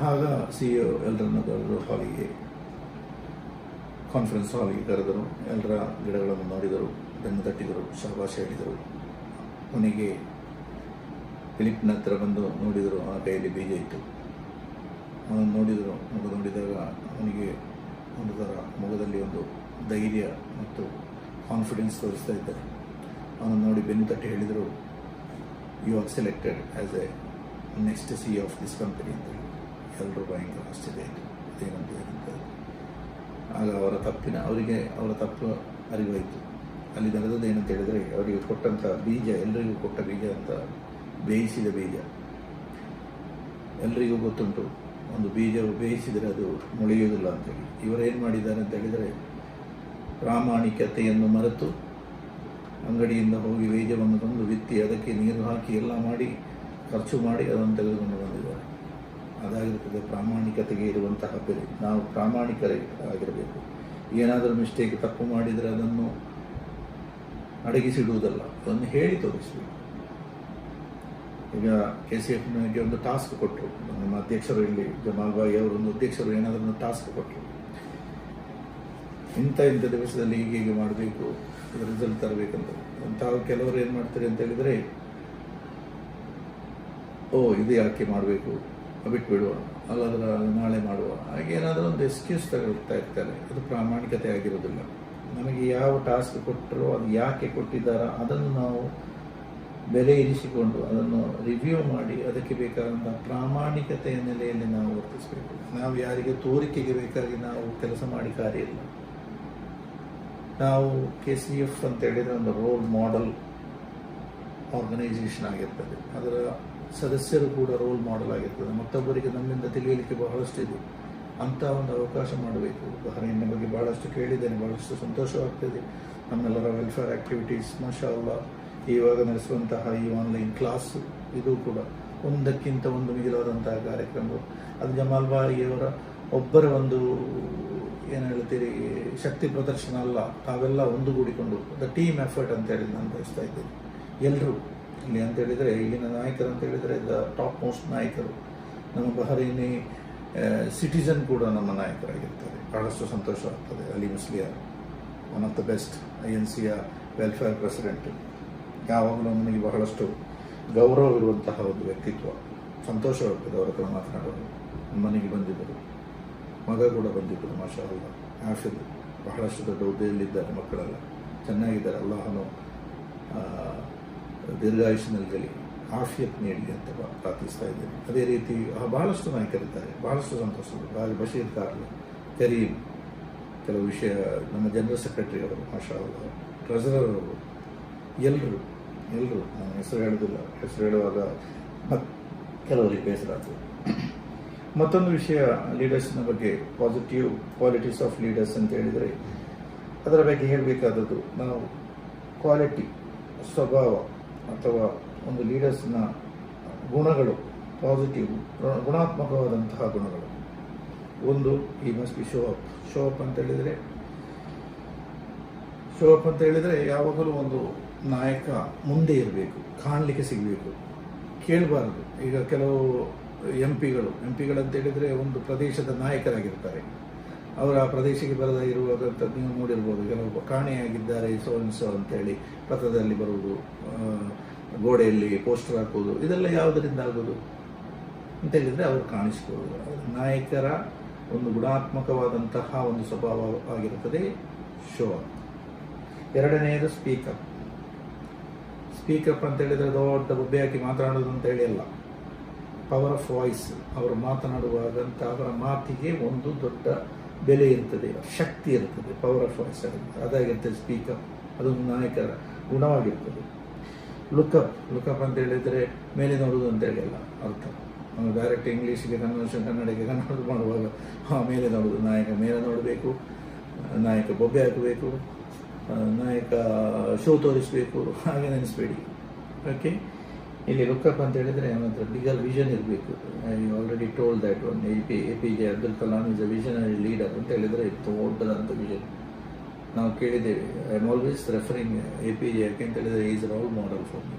ಆಗ CEO ಎಲ್ಲರನ್ನು ಕರೆದು ಕಾನ್ಫರೆನ್ಸ್ ಹಾಲಿಗೆ ಕರೆದರು. ಎಲ್ಲರ ಗಿಡಗಳನ್ನು ನೋಡಿದರು, ಬೆನ್ನು ತಟ್ಟಿದರು, ಶಹಬಾಷ ಹೇಳಿದರು. ಕೊನೆಗೆ ಫಿಲಿಪ್ನ ಹತ್ರ ಬಂದು ನೋಡಿದರು, ಆ ಕೈಯಲ್ಲಿ ಬೀಜ ಇತ್ತು. ಅವನು ನೋಡಿದಾಗ ಅವನಿಗೆ ಒಂದು ಥರ ಮುಖದಲ್ಲಿ ಒಂದು ಧೈರ್ಯ ಮತ್ತು ಕಾನ್ಫಿಡೆನ್ಸ್ ತೋರಿಸ್ತಾ ಇದ್ದಾರೆ. ಅವನು ನೋಡಿ ಬೆನ್ನು ತಟ್ಟಿ ಹೇಳಿದರು, you are selected as a next CEO of this company ಅಂತ ಹೇಳಿ. ಎಲ್ಲರೂ ಭಯಂಕರ ಆಶ್ಚರ್ಯ ಆಯಿತು, ಅದೇನಂತ. ಆಗ ಅವರ ತಪ್ಪು ಅರಿವಾಯಿತು. ಅಲ್ಲಿ ನಡೆದದ್ದು ಏನಂತ ಹೇಳಿದರೆ, ಅವರಿಗೆ ಕೊಟ್ಟಂಥ ಬೀಜ, ಎಲ್ಲರಿಗೂ ಕೊಟ್ಟ ಬೀಜ ಅಂತ ಬೇಯಿಸಿದ ಬೀಜ. ಎಲ್ಲರಿಗೂ ಗೊತ್ತುಂಟು, ಒಂದು ಬೀಜವು ಬೇಯಿಸಿದರೆ ಅದು ಮೊಳೆಯುವುದಿಲ್ಲ ಅಂತೇಳಿ. ಇವರೇನು ಮಾಡಿದ್ದಾರೆ ಅಂತ ಹೇಳಿದರೆ, ಪ್ರಾಮಾಣಿಕತೆಯನ್ನು ಮರೆತು ಅಂಗಡಿಯಿಂದ ಹೋಗಿ ಬೀಜವನ್ನು ತಂದು ಬಿತ್ತಿ ಅದಕ್ಕೆ ನೀರು ಹಾಕಿ ಎಲ್ಲ ಮಾಡಿ ಖರ್ಚು ಮಾಡಿ ಅದನ್ನು ತೆಗೆದುಕೊಂಡು ಬಂದಿದ್ದಾರೆ. ಅದಾಗಿರ್ತದೆ ಪ್ರಾಮಾಣಿಕತೆಗೆ ಇರುವಂತಹ ಬೆಲೆ. ನಾವು ಪ್ರಾಮಾಣಿಕರಾಗಿರಬೇಕು. ಏನಾದರೂ ಮಿಸ್ಟೇಕ್, ತಪ್ಪು ಮಾಡಿದರೆ ಅದನ್ನು ಅಡಗಿಸಿಡುವುದಲ್ಲ, ಅದನ್ನು ಹೇಳಿ ತೋರಿಸಬೇಕು. ಈಗ KCFಗೆ ಒಂದು ಟಾಸ್ಕ್ ಕೊಟ್ಟರು, ನಮ್ಮ ಅಧ್ಯಕ್ಷರು ಇಲ್ಲಿ ಜಮಾಲ್ ಬಾಯಿ ಅವರು ಒಂದು ಅಧ್ಯಕ್ಷರು ಏನಾದರೂ ಒಂದು ಟಾಸ್ಕ್ ಕೊಟ್ಟರು, ಇಂಥ ದಿವಸದಲ್ಲಿ ಹೀಗೆ ಮಾಡಬೇಕು, ಇದರ ರಿಸಲ್ಟ್ ತರಬೇಕಂತ. ತಾವು ಕೆಲವರು ಏನು ಮಾಡ್ತಾರೆ ಅಂತ ಹೇಳಿದರೆ, ಇದು ಯಾಕೆ ಮಾಡಬೇಕು, ಬಿಟ್ಬಿಡುವ, ಅಲ್ಲಾದ್ರೆ ನಾಳೆ ಮಾಡುವ, ಹಾಗೆ ಏನಾದರೂ ಒಂದು ಎಕ್ಸ್ಕ್ಯೂಸ್ ತಗೊಳ್ತಾ ಇರ್ತಾರೆ. ಅದು ಪ್ರಾಮಾಣಿಕತೆ ಆಗಿರೋದಿಲ್ಲ. ನಮಗೆ ಯಾವ ಟಾಸ್ಕ್ ಕೊಟ್ಟರೋ ಅದು ಯಾಕೆ ಕೊಟ್ಟಿದ್ದಾರೋ ಅದನ್ನು ನಾವು ಬೆಲೆ ಇರಿಸಿಕೊಂಡು ಅದನ್ನು ರಿವ್ಯೂ ಮಾಡಿ ಅದಕ್ಕೆ ಬೇಕಾದಂಥ ಪ್ರಾಮಾಣಿಕತೆಯ ನೆಲೆಯಲ್ಲಿ ನಾವು ವರ್ತಿಸಬೇಕು. ನಾವು ಯಾರಿಗೆ ತೋರಿಕೆಗೆ ಬೇಕಾಗಿ ನಾವು ಕೆಲಸ ಮಾಡಿ ಕಾರ್ಯ ಇಲ್ಲ. ನಾವು KCF ಅಂತ ಹೇಳಿದರೆ ಒಂದು ರೋಲ್ ಮಾಡೆಲ್ ಆರ್ಗನೈಸೇಷನ್ ಆಗಿರ್ತದೆ. ಅದರ ಸದಸ್ಯರು ಕೂಡ ರೋಲ್ ಮಾಡೆಲ್ ಆಗಿರ್ತದೆ. ಮತ್ತೊಬ್ಬರಿಗೆ ನಮ್ಮಿಂದ ತಿಳಿಯಲಿಕ್ಕೆ ಬಹಳಷ್ಟು ಇದೆ. ಅಂಥ ಒಂದು ಅವಕಾಶ ಮಾಡಬೇಕು. ಬಹರೈನ್ನ ಬಗ್ಗೆ ಬಹಳಷ್ಟು ಕೇಳಿದ್ದೇನೆ, ಬಹಳಷ್ಟು ಸಂತೋಷವಾಗ್ತದೆ. ನಮ್ಮೆಲ್ಲರ ವೆಲ್ಫೇರ್ ಆ್ಯಕ್ಟಿವಿಟೀಸ್ ಮಾಷಾ ಅಲ್ಲಾ, ಇವಾಗ ನಡೆಸುವಂತಹ ಈ ಆನ್ಲೈನ್ ಕ್ಲಾಸ್, ಇದು ಕೂಡ ಒಂದಕ್ಕಿಂತ ಒಂದು ಮಿಗಿಲಾದಂತಹ ಕಾರ್ಯಕ್ರಮಗಳು. ಅದು ಜಮಾಲ್ ಬಾಯಿಯವರ ಒಬ್ಬರ ಒಂದು ಏನು ಹೇಳ್ತೀರಿ ಶಕ್ತಿ ಪ್ರದರ್ಶನ ಅಲ್ಲ, ತಾವೆಲ್ಲ ಒಂದುಗೂಡಿಕೊಂಡು ದ ಟೀಮ್ ಎಫರ್ಟ್ ಅಂತ ಹೇಳಿ ನಾನು ಬಯಸ್ತಾ ಇದ್ದೀನಿ. ಎಲ್ಲರೂ ಇಲ್ಲಿ ಅಂತ ಹೇಳಿದರೆ, ಇಲ್ಲಿನ ನಾಯಕರು ಅಂತ ಹೇಳಿದರೆ ದ ಟಾಪ್ ಮೋಸ್ಟ್ ನಾಯಕರು, ನಮ್ಮ ಬಹರೈನಿ ಸಿಟಿಸನ್ ಕೂಡ ನಮ್ಮ ನಾಯಕರಾಗಿರ್ತಾರೆ. ಬಹಳಷ್ಟು ಸಂತೋಷವಾಗ್ತದೆ. Ali Musliyar, one of the best INCಯ ವೆಲ್ಫೇರ್ ಪ್ರೆಸಿಡೆಂಟ್, ಯಾವಾಗಲೂ ನನಗೆ ಬಹಳಷ್ಟು ಗೌರವವಿರುವಂತಹ ಒಂದು ವ್ಯಕ್ತಿತ್ವ. ಸಂತೋಷವಾಗ್ತದೆ ಅವರ ಹತ್ರ ಮಾತನಾಡೋದು. ಮನೆಗೆ ಬಂದಿದ್ದರು, ಮಗ ಕೂಡ ಬಂದಿದ್ದರು ಮಾಷಾ ಅಲ್ಲಾ. ಆಫಿದ್ ಬಹಳಷ್ಟು ದೊಡ್ಡ ಹುದ್ದೆಯಲ್ಲಿದ್ದಾರೆ, ಮಕ್ಕಳೆಲ್ಲ ಚೆನ್ನಾಗಿದ್ದಾರೆ. ಅಲ್ಲಾಹನು ದೀರ್ಘಾಯುಷ್ಯದಲ್ಲಿ ಆಫಿಯತ್ ನೀಡಲಿ ಅಂತ ಪ್ರಾರ್ಥಿಸ್ತಾ ಇದ್ದೇನೆ. ಅದೇ ರೀತಿ ಬಹಳಷ್ಟು ನಾಯಕರಿದ್ದಾರೆ, ಬಹಳಷ್ಟು ಸಂತೋಷ. ಬಶೀರ್ ಕಾರ್ಲ್, ಕರೀಮ್, ಕೆಲವು ವಿಷಯ ನಮ್ಮ ಜನರಲ್ ಸೆಕ್ರೆಟರಿ ಅವರು ಮಾಷಾ ಅಲ್ಲಾ, ಟ್ರೆಸರರ್ ಅವರು, ಎಲ್ಲರೂ ನಾನು ಹೆಸರು ಹೇಳೋದಿಲ್ಲ. ಹೆಸರು ಹೇಳುವಾಗ ಕೆಲವರಿಗೆ ಬೇಸರ ಆಗ್ತದೆ. ಮತ್ತೊಂದು ವಿಷಯ ಲೀಡರ್ಸ್ನ ಬಗ್ಗೆ, ಪಾಸಿಟಿವ್ ಕ್ವಾಲಿಟೀಸ್ ಆಫ್ ಲೀಡರ್ಸ್ ಅಂತ ಹೇಳಿದರೆ ಅದರ ಬಗ್ಗೆ ಹೇಳಬೇಕಾದದ್ದು, ನಾವು ಕ್ವಾಲಿಟಿ, ಸ್ವಭಾವ ಅಥವಾ ಒಂದು ಲೀಡರ್ಸ್ನ ಗುಣಗಳು, ಪಾಸಿಟಿವ್ ಗುಣಾತ್ಮಕವಾದಂತಹ ಗುಣಗಳು. ಒಂದು, ಈ ಮಸ್ಟ್ ಬಿ ಶೋ ಅಪ್ ಅಂತ ಹೇಳಿದರೆ ಯಾವಾಗಲೂ ಒಂದು ನಾಯಕ ಮುಂದೆ ಇರಬೇಕು, ಕಾಣಲಿಕ್ಕೆ ಸಿಗಬೇಕು, ಕೇಳಬಾರದು. ಈಗ ಕೆಲವು ಎಂಪಿಗಳಂತ ಹೇಳಿದರೆ ಒಂದು ಪ್ರದೇಶದ ನಾಯಕರಾಗಿರ್ತಾರೆ. ಅವರು ಆ ಪ್ರದೇಶಕ್ಕೆ ಬರದ ಇರುವಾಗ ನೀವು ನೋಡಿರ್ಬೋದು, ಕೆಲವು ಕಾಣೆಯಾಗಿದ್ದಾರೆ ಸೋ ಅಂತೇಳಿ ಪತ್ರದಲ್ಲಿ ಬರುವುದು, ಗೋಡೆಯಲ್ಲಿ ಪೋಸ್ಟರ್ ಹಾಕುವುದು, ಇದೆಲ್ಲ ಯಾವುದರಿಂದ ಆಗೋದು ಅಂತ ಹೇಳಿದರೆ ಅವರು ಕಾಣಿಸ್ಕೊಳ್ಳೋದು. ನಾಯಕರ ಒಂದು ಗುಣಾತ್ಮಕವಾದಂತಹ ಒಂದು ಸ್ವಭಾವ ಆಗಿರುತ್ತದೆ ಶೋ ಅಪ್. ಎರಡನೆಯದು ಸ್ಪೀಕಪ್ ಅಂತ ಹೇಳಿದರೆ ದೊಡ್ಡ ಬೊಬ್ಬೆ ಹಾಕಿ ಮಾತನಾಡೋದು ಅಂತ ಹೇಳಿ ಅಲ್ಲ. ಪವರ್ ಆಫ್ ವಾಯ್ಸ್, ಅವರು ಮಾತನಾಡುವಾಗಂತ ಅವರ ಮಾತಿಗೆ ಒಂದು ದೊಡ್ಡ ಬೆಲೆ ಇರ್ತದೆ, ಶಕ್ತಿ ಇರ್ತದೆ. ಪವರ್ ಆಫ್ ವಾಯ್ಸ್ ಅದಾಗಿರ್ತದೆ ಸ್ಪೀಕಪ್. ಅದೊಂದು ನಾಯಕರ ಗುಣವಾಗಿರ್ತದೆ. ಲುಕಪ್ ಅಂತ ಹೇಳಿದರೆ ಮೇಲೆ ನೋಡುವುದು ಅಂತ ಹೇಳಿ ಅಲ್ಲ ಅರ್ಥ. ನಾವು ಡೈರೆಕ್ಟ್ ಇಂಗ್ಲೀಷ್ಗೆ ಕನ್ವರ್ಷನ್ ಕನ್ನಡಕ್ಕೆ ಕನ್ನಡ ಮಾಡುವಾಗ ಮೇಲೆ ನೋಡುವುದು. ನಾಯಕ ಮೇಲೆ ನೋಡಬೇಕು, ನಾಯಕ ಬೊಬ್ಬೆ ಹಾಕಬೇಕು, ನಾಯಕ ಶೋ ತೋರಿಸಬೇಕು, ಹಾಗೆ ನೆನೆಸ್ಬೇಡಿ. ಓಕೆ, ಇಲ್ಲಿ ಲುಕಪ್ ಅಂತ ಹೇಳಿದರೆ ಅವನ ಹತ್ರ ಬಿಗರ್ ವಿಷನ್ ಇರಬೇಕು. I already told that one APJ Abdul Kalam is a visionary leader ಅಂತ ಹೇಳಿದರೆ ದೊಡ್ಡದಂಥ ವಿಷನ್ ನಾವು ಕೇಳಿದ್ದೇವೆ. I am always referring APJ, ಯಾಕೆ ಅಂತ ಹೇಳಿದರೆ is role model for me.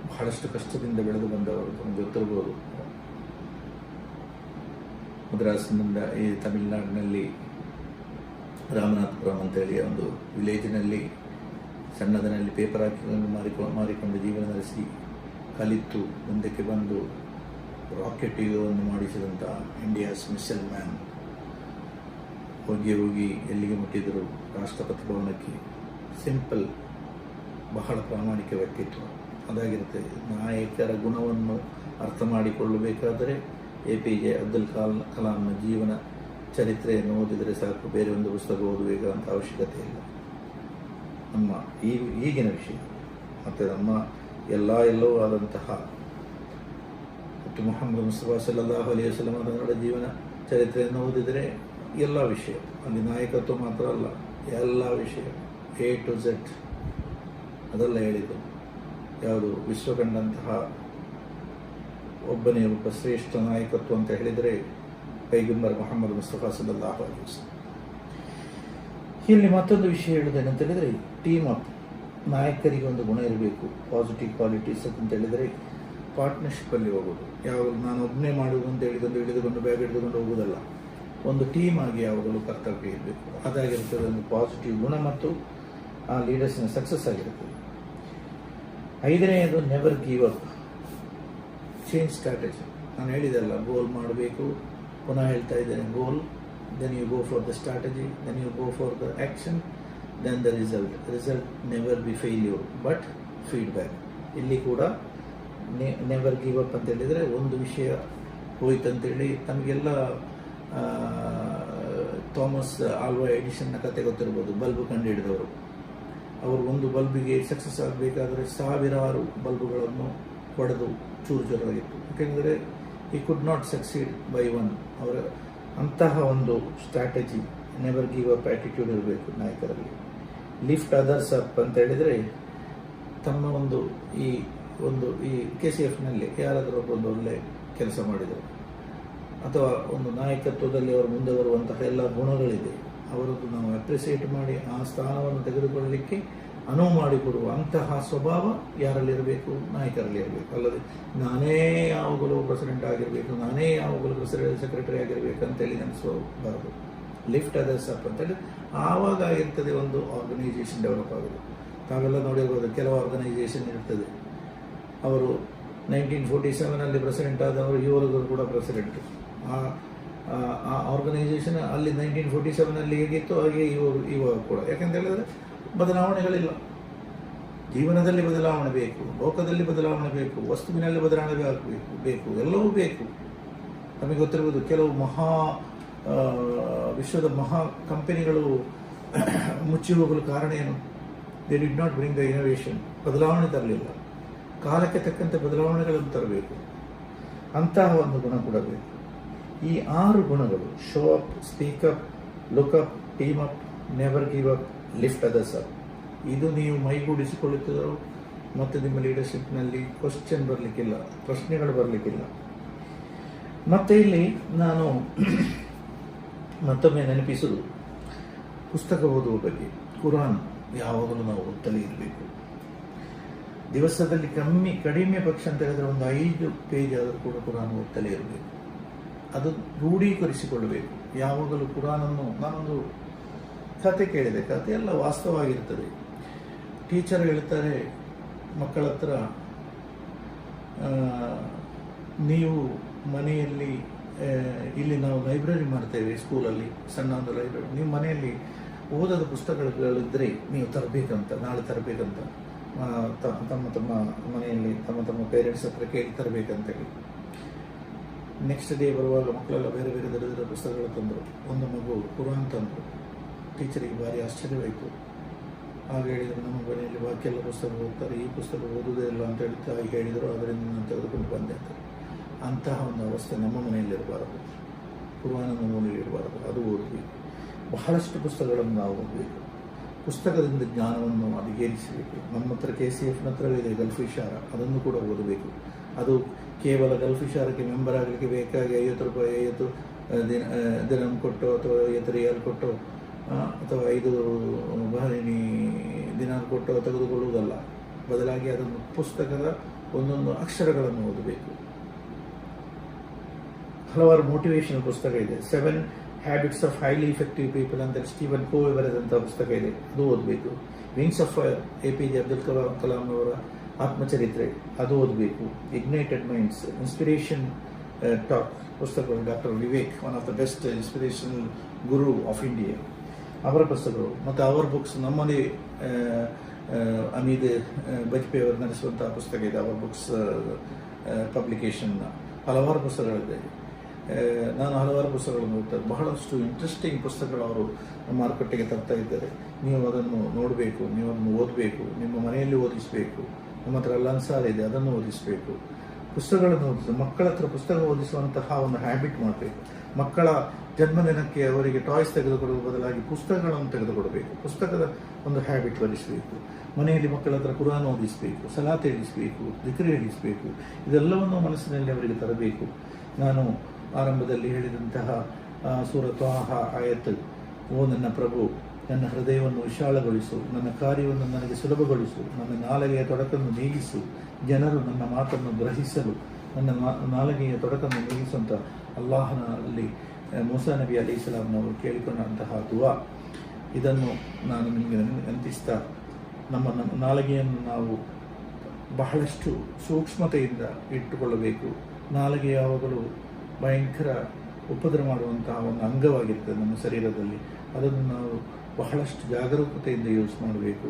ಬಹಳಷ್ಟು ಕಷ್ಟದಿಂದ ಬೆಳೆದು ಬಂದವರು, ನಮ್ಗೆ ಗೊತ್ತಿರ್ಬೋದು. ಮದ್ರಾಸ್ನಿಂದ ಈ ತಮಿಳುನಾಡಿನಲ್ಲಿ ರಾಮನಾಥಪುರಂ ಅಂತೇಳಿ ಒಂದು ವಿಲೇಜಿನಲ್ಲಿ ಸಣ್ಣದನಲ್ಲಿ ಪೇಪರ್ ಹಾಕಿಕೊಂಡು ಮಾರಿಕೊಂಡು ಜೀವನ ನಡೆಸಿ ಕಲಿತು ಮುಂದಕ್ಕೆ ಬಂದು ರಾಕೆಟ್ ಯುಗವನ್ನು ಮಾಡಿಸಿದಂಥ ಇಂಡಿಯಾಸ್ ಮಿಸೈಲ್ ಮ್ಯಾನ್. ಹೋಗಿ ಎಲ್ಲಿಗೆ ಮುಟ್ಟಿದರು? ರಾಷ್ಟ್ರಪತಿ ಭವನಕ್ಕೆ. ಸಿಂಪಲ್, ಬಹಳ ಪ್ರಾಮಾಣಿಕ ವ್ಯಕ್ತಿತ್ವ ಅದಾಗಿರುತ್ತೆ. ನಾಯಕರ ಗುಣವನ್ನು ಅರ್ಥ ಮಾಡಿಕೊಳ್ಳಬೇಕಾದರೆ APJ ಅಬ್ದುಲ್ ಕಲಾಂನ ಜೀವನ ಚರಿತ್ರೆಯನ್ನು ಓದಿದರೆ ಸಾಕು, ಬೇರೆ ಒಂದು ಪುಸ್ತಕ ಓದಬೇಕಾದಂಥ ಅವಶ್ಯಕತೆ ಇಲ್ಲ. ನಮ್ಮ ಈಗಿನ ವಿಷಯ ಮತ್ತು ನಮ್ಮ ಎಲ್ಲವೂ ಆದಂತಹ ಮತ್ತು ಮುಹಮ್ಮದ್ ಮುಸ್ತಫಾ ಸಲ್ಲಲ್ಲಾಹು ಅಲೈಹಿ ವಸಲ್ಲಂ ಅವರ ಜೀವನ ಚರಿತ್ರೆಯನ್ನು ಓದಿದರೆ ಎಲ್ಲ ವಿಷಯ, ಅಲ್ಲಿ ನಾಯಕತ್ವ ಮಾತ್ರ ಅಲ್ಲ, ಎಲ್ಲ ವಿಷಯ A to Z ಅದೆಲ್ಲ ಹೇಳಿದ್ದು. ಯಾವುದು ವಿಶ್ವ ಕಂಡಂತಹ ಒಬ್ಬನೇ ಒಬ್ಬ ಶ್ರೇಷ್ಠ ನಾಯಕತ್ವ ಅಂತ ಹೇಳಿದರೆ ಪೈಗಂಬರ್ ಮುಹಮ್ಮದ್ ಮುಸ್ತಫಾ ಸಲ್ಲಲ್ಲಾಹು ಅಲೈಹಿ ವಸಲ್ಲಂ. ಇಲ್ಲಿ ಮತ್ತೊಂದು ವಿಷಯ ಹೇಳುವುದೇನಂತ ಹೇಳಿದರೆ ಟೀಮ್ ಅಪ್. ನಾಯಕರಿಗೆ ಒಂದು ಗುಣ ಇರಬೇಕು, ಪಾಸಿಟಿವ್ ಕ್ವಾಲಿಟೀಸ್ ಅಂತ ಹೇಳಿದರೆ ಪಾರ್ಟ್ನರ್ಶಿಪ್ಪಲ್ಲಿ ಹೋಗೋದು. ಯಾವಾಗಲೂ ನಾನು ಒಬ್ಬನೇ ಮಾಡುವುದು ಅಂತ ಹೇಳಿಕೊಂಡು ಹಿಡಿದುಕೊಂಡು ಬ್ಯಾಗ್ ಹಿಡಿದುಕೊಂಡು ಹೋಗೋದಲ್ಲ, ಒಂದು ಟೀಮ್ ಆಗಿ ಯಾವಾಗಲೂ ಕರ್ತವ್ಯ ಇರಬೇಕು. ಅದಾಗಿರ್ತದೆ ಒಂದು ಪಾಸಿಟಿವ್ ಗುಣ ಮತ್ತು ಆ ಲೀಡರ್ಸ್ನ ಸಕ್ಸಸ್ ಆಗಿರ್ತದೆ. 5ನೇದು never give up, change strategy. ನಾನು ಹೇಳಿದೆಲ್ಲ, ಗೋಲ್ ಮಾಡಬೇಕು, ಪುನಃ ಹೇಳ್ತಾ ಇದ್ದೇನೆ, goal, then you go for the strategy, then you go for the action, then the result never be failure but feedback. ಇಲ್ಲಿ ಕೂಡ ನೆವರ್ ಗಿವ್ ಅಪ್ ಅಂತ ಹೇಳಿದರೆ, ಒಂದು ವಿಷಯ ಹೋಯ್ತಂತೇಳಿ ತಮಗೆಲ್ಲ ಥಾಮಸ್ ಆಲ್ವಾ ಎಡಿಸನ್ನ ಕತೆ ಗೊತ್ತಿರ್ಬೋದು, ಬಲ್ಬ್ ಕಂಡುಹಿಡಿದವರು. ಅವರು ಒಂದು ಬಲ್ಬಿಗೆ ಸಕ್ಸಸ್ ಆಗಬೇಕಾದರೆ 1000 ಬಲ್ಬುಗಳನ್ನು ಹೊಡೆದು ಚೂರು ಚೂರಾಗಿತ್ತು. ಯಾಕೆಂದರೆ ಈ could not succeed by one. ಅವರ ಅಂತಹ ಒಂದು strategy, never give up attitude ಇರಬೇಕು ನಾಯಕರಲ್ಲಿ. ಲಿಫ್ಟ್ ಅದರ್ಸ್ ಅಪ್ ಅಂತ ಹೇಳಿದರೆ, ತಮ್ಮ ಈ KCFನಲ್ಲಿ ಯಾರಾದರೂ ಒಂದು ಒಳ್ಳೆ ಕೆಲಸ ಮಾಡಿದರು ಅಥವಾ ಒಂದು ನಾಯಕತ್ವದಲ್ಲಿ ಅವರು ಮುಂದೆ ಬರುವಂತಹ ಎಲ್ಲ ಗುಣಗಳಿದೆ, ಅವರದ್ದು ನಾವು ಅಪ್ರಿಸಿಯೇಟ್ ಮಾಡಿ ಆ ಸ್ಥಾನವನ್ನು ತೆಗೆದುಕೊಳ್ಳಲಿಕ್ಕೆ ಅನುವು ಮಾಡಿಕೊಡುವ ಅಂತಹ ಸ್ವಭಾವ ಯಾರಲ್ಲಿರಬೇಕು? ನಾಯಕರಲ್ಲಿ ಇರಬೇಕು. ಅಲ್ಲದೆ ನಾನೇ ಯಾವಾಗಲೂ ಪ್ರೆಸಿಡೆಂಟ್ ಆಗಿರಬೇಕು, ನಾನೇ ಯಾವಾಗಲೂ ಸೆಕ್ರೆಟರಿ ಆಗಿರಬೇಕು ಅಂತೇಳಿ ನೆನೆಸಬಾರದು. ಲಿಫ್ಟ್ ಅದರ್ಸ್ ಅಪ್ ಅಂತೇಳಿ ಆವಾಗ ಆಗಿರ್ತದೆ ಒಂದು ಆರ್ಗನೈಸೇಷನ್ ಡೆವಲಪ್ ಆಗೋದು. ತಾವೆಲ್ಲ ನೋಡಿರ್ಬೋದು, ಕೆಲವು ಆರ್ಗನೈಸೇಷನ್ ಇರ್ತದೆ, ಅವರು 1947 ಪ್ರೆಸಿಡೆಂಟ್ ಆದವರು ಇವರಿಗೂ ಕೂಡ ಪ್ರೆಸಿಡೆಂಟ್. ಆ ಆರ್ಗನೈಸೇಷನ್ ಅಲ್ಲಿ 1947 ಹೇಗಿತ್ತು ಹಾಗೆ ಇವಾಗ ಕೂಡ. ಯಾಕಂತ ಹೇಳಿದ್ರೆ ಬದಲಾವಣೆಗಳಿಲ್ಲ. ಜೀವನದಲ್ಲಿ ಬದಲಾವಣೆ ಬೇಕು, ಲೋಕದಲ್ಲಿ ಬದಲಾವಣೆ ಬೇಕು, ವಸ್ತುವಿನಲ್ಲಿ ಬದಲಾವಣೆ ಬೇಕು, ಎಲ್ಲವೂ ಬೇಕು. ನಮಗೆ ಗೊತ್ತಿರ್ಬೋದು, ಕೆಲವು ವಿಶ್ವದ ಮಹಾ ಕಂಪನಿಗಳು ಮುಚ್ಚಿ ಹೋಗಲು ಕಾರಣ ಏನು? They did not bring the innovation. ಬದಲಾವಣೆ ತರಲಿಲ್ಲ. ಕಾಲಕ್ಕೆ ತಕ್ಕಂತೆ ಬದಲಾವಣೆಗಳನ್ನು ತರಬೇಕು. ಅಂತಹ ಒಂದು ಗುಣ ಕೂಡ ಬೇಕು. ಈ 6 ಗುಣಗಳು, show up, speak up, look up, team up, never give up, lift others up, ಇದು ನೀವು ಮೈಗೂಡಿಸಿಕೊಳ್ಳುತ್ತಿದ್ದರು ಮತ್ತು ನಿಮ್ಮ ಲೀಡರ್ಶಿಪ್ನಲ್ಲಿ ಕ್ವಶನ್ ಬರಲಿಕ್ಕಿಲ್ಲ, ಪ್ರಶ್ನೆಗಳು ಬರಲಿಕ್ಕಿಲ್ಲ. ಮತ್ತೆ ಇಲ್ಲಿ ನಾನು ಮತ್ತೊಮ್ಮೆ ನೆನಪಿಸುವುದು ಪುಸ್ತಕ ಓದುವ ಬಗ್ಗೆ. ಕುರಾನ್ ಯಾವಾಗಲೂ ನಾವು ಓದ್ತಲೇ ಇರಬೇಕು. ದಿವಸದಲ್ಲಿ ಕಡಿಮೆ ಪಕ್ಷ ಅಂತ ಹೇಳಿದ್ರೆ ಒಂದು 5 ಪೇಜ್ ಆದರೂ ಕೂಡ ಕುರಾನ್ ಓದ್ತಲೇ ಇರಬೇಕು. ಅದು ರೂಢೀಕರಿಸಿಕೊಳ್ಳಬೇಕು. ಯಾವಾಗಲೂ ಕುರಾನನ್ನು, ನಾನೊಂದು ಕತೆ ಕೇಳಿದೆ, ಕತೆ ಎಲ್ಲ ವಾಸ್ತವವಾಗಿರ್ತದೆ. ಟೀಚರ್ ಹೇಳ್ತಾರೆ ಮಕ್ಕಳ ಹತ್ರ, ನೀವು ಮನೆಯಲ್ಲಿ, ಇಲ್ಲಿ ನಾವು ಲೈಬ್ರರಿ ಮಾಡ್ತೇವೆ ಸ್ಕೂಲಲ್ಲಿ, ಸಣ್ಣ ಒಂದು ಲೈಬ್ರರಿ, ನೀವು ಮನೆಯಲ್ಲಿ ಓದದ ಪುಸ್ತಕಗಳಿದ್ದರೆ ನೀವು ತರಬೇಕಂತ, ನಾಳೆ ತರಬೇಕಂತ, ತಮ್ಮ ಮನೆಯಲ್ಲಿ ತಮ್ಮ ಪೇರೆಂಟ್ಸ್ ಹತ್ರ ಕೇಳಿ ತರಬೇಕಂತೇಳಿ. ನೆಕ್ಸ್ಟ್ ಡೇ ಬರುವಾಗ ಮಕ್ಕಳೆಲ್ಲ ಬೇರೆ ಬೇರೆ ದೊಡ್ಡ ಪುಸ್ತಕಗಳು ತಂದರು. ಒಂದು ಮಗು ಕುರಾನ್ ತಂದರು. ಟೀಚರಿಗೆ ಭಾರಿ ಆಶ್ಚರ್ಯವಾಯಿತು. ಆಗ ಹೇಳಿದರು, ನಮ್ಮ ಮನೆಯಲ್ಲಿ ಬಾಕಿ ಎಲ್ಲ ಪುಸ್ತಕ ಓದ್ತಾರೆ, ಈ ಪುಸ್ತಕ ಓದುವುದೇ ಇಲ್ಲ ಅಂತ ಹೇಳಿ ತಾಯಿ ಹೇಳಿದರು. ಅದರಿಂದ ನಾನು ತೆಗೆದುಕೊಂಡು ಬಂದೆ ಅಂತ. ಅಂತಹ ಒಂದು ಅವಸ್ಥೆ ನಮ್ಮ ಮನೆಯಲ್ಲಿರಬಾರದು. ಕುರಾನನ್ನು ಮನೆಯಲ್ಲಿರಬಾರದು, ಅದು ಓದಬೇಕು. ಬಹಳಷ್ಟು ಪುಸ್ತಕಗಳನ್ನು ನಾವು ಓದಬೇಕು. ಪುಸ್ತಕದಿಂದ ಜ್ಞಾನವನ್ನು ಅಧಿಗೇರಿಸಬೇಕು. ನಮ್ಮ ಹತ್ರ KCF ಹತ್ರವಿದೆ ಗಲ್ಫ್ ಇಶಾರ, ಅದನ್ನು ಕೂಡ ಓದಬೇಕು. ಅದು ಕೇವಲ ಗಲ್ಫ್ ಇಶಾರಕ್ಕೆ ಮೆಂಬರ್ ಆಗಲಿಕ್ಕೆ ಬೇಕಾಗಿ 50 ರೂಪಾಯಿ 50 ದಿನಂ ಕೊಟ್ಟು ಅಥವಾ 50 ರಿಯಾಲ್ ಕೊಟ್ಟು ಅಥವಾ 5 ಬಹರೇನಿ ದಿನಾಂಕ ಕೊಟ್ಟು ತೆಗೆದುಕೊಳ್ಳುವುದಲ್ಲ. ಬದಲಾಗಿ ಅದನ್ನು ಪುಸ್ತಕದ ಒಂದೊಂದು ಅಕ್ಷರಗಳನ್ನು ಓದಬೇಕು. ಹಲವಾರು ಮೋಟಿವೇಶನಲ್ ಪುಸ್ತಕ ಇದೆ. 7 habits of highly effective people ಅಂತ ಸ್ಟೀವನ್ ಕೋವೆ ಬರೆದಂಥ ಪುಸ್ತಕ ಇದೆ, ಅದು ಓದಬೇಕು. Wings of fire, APJ Abdul Kalam ಅವರ ಆತ್ಮಚರಿತ್ರೆ, ಅದು ಓದಬೇಕು. ಇಗ್ನೈಟೆಡ್ ಮೈಂಡ್ಸ್, ಇನ್ಸ್ಪಿರೇಷನ್ ಟಾಕ್ ಪುಸ್ತಕಗಳು, doctor Vivek, one of the best inspirational Guru of India, ಅವರ ಪುಸ್ತಕಗಳು. ಮತ್ತು ಅವರ್ ಬುಕ್ಸ್, ನಮ್ಮಲ್ಲಿ ಅಮೀದ್ ಬಜ್ಪೇಯಿ ಅವರು ನಡೆಸುವಂತಹ ಪುಸ್ತಕ ಇದೆ, ಅವರ್ ಬುಕ್ಸ್ ಪಬ್ಲಿಕೇಶನ್ನ ಹಲವಾರು ಪುಸ್ತಕಗಳಿದೆ. ನಾನು ಹಲವಾರು ಪುಸ್ತಕಗಳನ್ನು ಓದ್ತಾರೆ. ಬಹಳಷ್ಟು ಇಂಟ್ರೆಸ್ಟಿಂಗ್ ಪುಸ್ತಕಗಳು ಅವರು ಮಾರುಕಟ್ಟೆಗೆ ತರ್ತಾ ಇದ್ದಾರೆ. ನೀವು ಅದನ್ನು ನೋಡಬೇಕು, ನೀವು ಅದನ್ನು ಓದಬೇಕು, ನಿಮ್ಮ ಮನೆಯಲ್ಲಿ ಓದಿಸಬೇಕು. ನಮ್ಮ ಹತ್ರ ಅನ್ಸಾರ್ ಇದೆ, ಅದನ್ನು ಓದಿಸಬೇಕು. ಪುಸ್ತಕಗಳನ್ನು ಓದಿಸಿ ಮಕ್ಕಳ ಹತ್ರ ಪುಸ್ತಕ ಓದಿಸುವಂತಹ ಒಂದು ಹ್ಯಾಬಿಟ್ ಮಾಡಬೇಕು. ಮಕ್ಕಳ ಜನ್ಮದಿನಕ್ಕೆ ಅವರಿಗೆ ಟಾಯ್ಸ್ ತೆಗೆದುಕೊಡುವ ಬದಲಾಗಿ ಪುಸ್ತಕಗಳನ್ನು ತೆಗೆದುಕೊಡಬೇಕು. ಪುಸ್ತಕದ ಒಂದು ಹ್ಯಾಬಿಟ್ ಬರೆಸಬೇಕು. ಮನೆಯಲ್ಲಿ ಮಕ್ಕಳ ಹತ್ರ ಕುರಾನ್ ಓದಿಸಬೇಕು, ಸಲಾತ್ ಹೇಳಿಸಬೇಕು, ದಿಕ್ರ್ ಹೇಳಿಸಬೇಕು. ಇದೆಲ್ಲವನ್ನು ಮನಸ್ಸಿನಲ್ಲಿ ಅವರಿಗೆ ತರಬೇಕು. ನಾನು ಆರಂಭದಲ್ಲಿ ಹೇಳಿದಂತಹ ಸೂರತ್ ಆಯತ್ ಓ ನನ್ನ ಪ್ರಭು, ನನ್ನ ಹೃದಯವನ್ನು ವಿಶಾಲಗೊಳಿಸು, ನನ್ನ ಕಾರ್ಯವನ್ನು ನನಗೆ ಸುಲಭಗೊಳಿಸು, ನನ್ನ ನಾಲಿಗೆಯ ತೊಡಕನ್ನು ನೀಗಿಸು, ಜನರು ನನ್ನ ಮಾತನ್ನು ಗ್ರಹಿಸಲು ನನ್ನ ನಾಲಿಗೆಯ ತೊಡಕನ್ನು ನೀಗಿಸುವಂಥ ಅಲ್ಲಾಹನಲ್ಲಿ ಮೂಸಾ ನಬಿ ಅಲೈಹಿ ಸಲಾಂನವರು ಕೇಳಿಕೊಂಡಂತಹ ದುವಾ. ಇದನ್ನು ನಾನು ನಿಮಗೆ ನೆನಪಿಸ್ತಾ, ನಮ್ಮ ನಾಲಿಗೆಯನ್ನು ನಾವು ಬಹಳಷ್ಟು ಸೂಕ್ಷ್ಮತೆಯಿಂದ ಇಟ್ಟುಕೊಳ್ಳಬೇಕು. ನಾಲಿಗೆ ಯಾವಾಗಲೂ ಭಯಂಕರ ಉಪದ್ರ ಮಾಡುವಂತಹ ಒಂದು ಅಂಗವಾಗಿರ್ತದೆ ನಮ್ಮ ಶರೀರದಲ್ಲಿ. ಅದನ್ನು ನಾವು ಬಹಳಷ್ಟು ಜಾಗರೂಕತೆಯಿಂದ ಯೂಸ್ ಮಾಡಬೇಕು.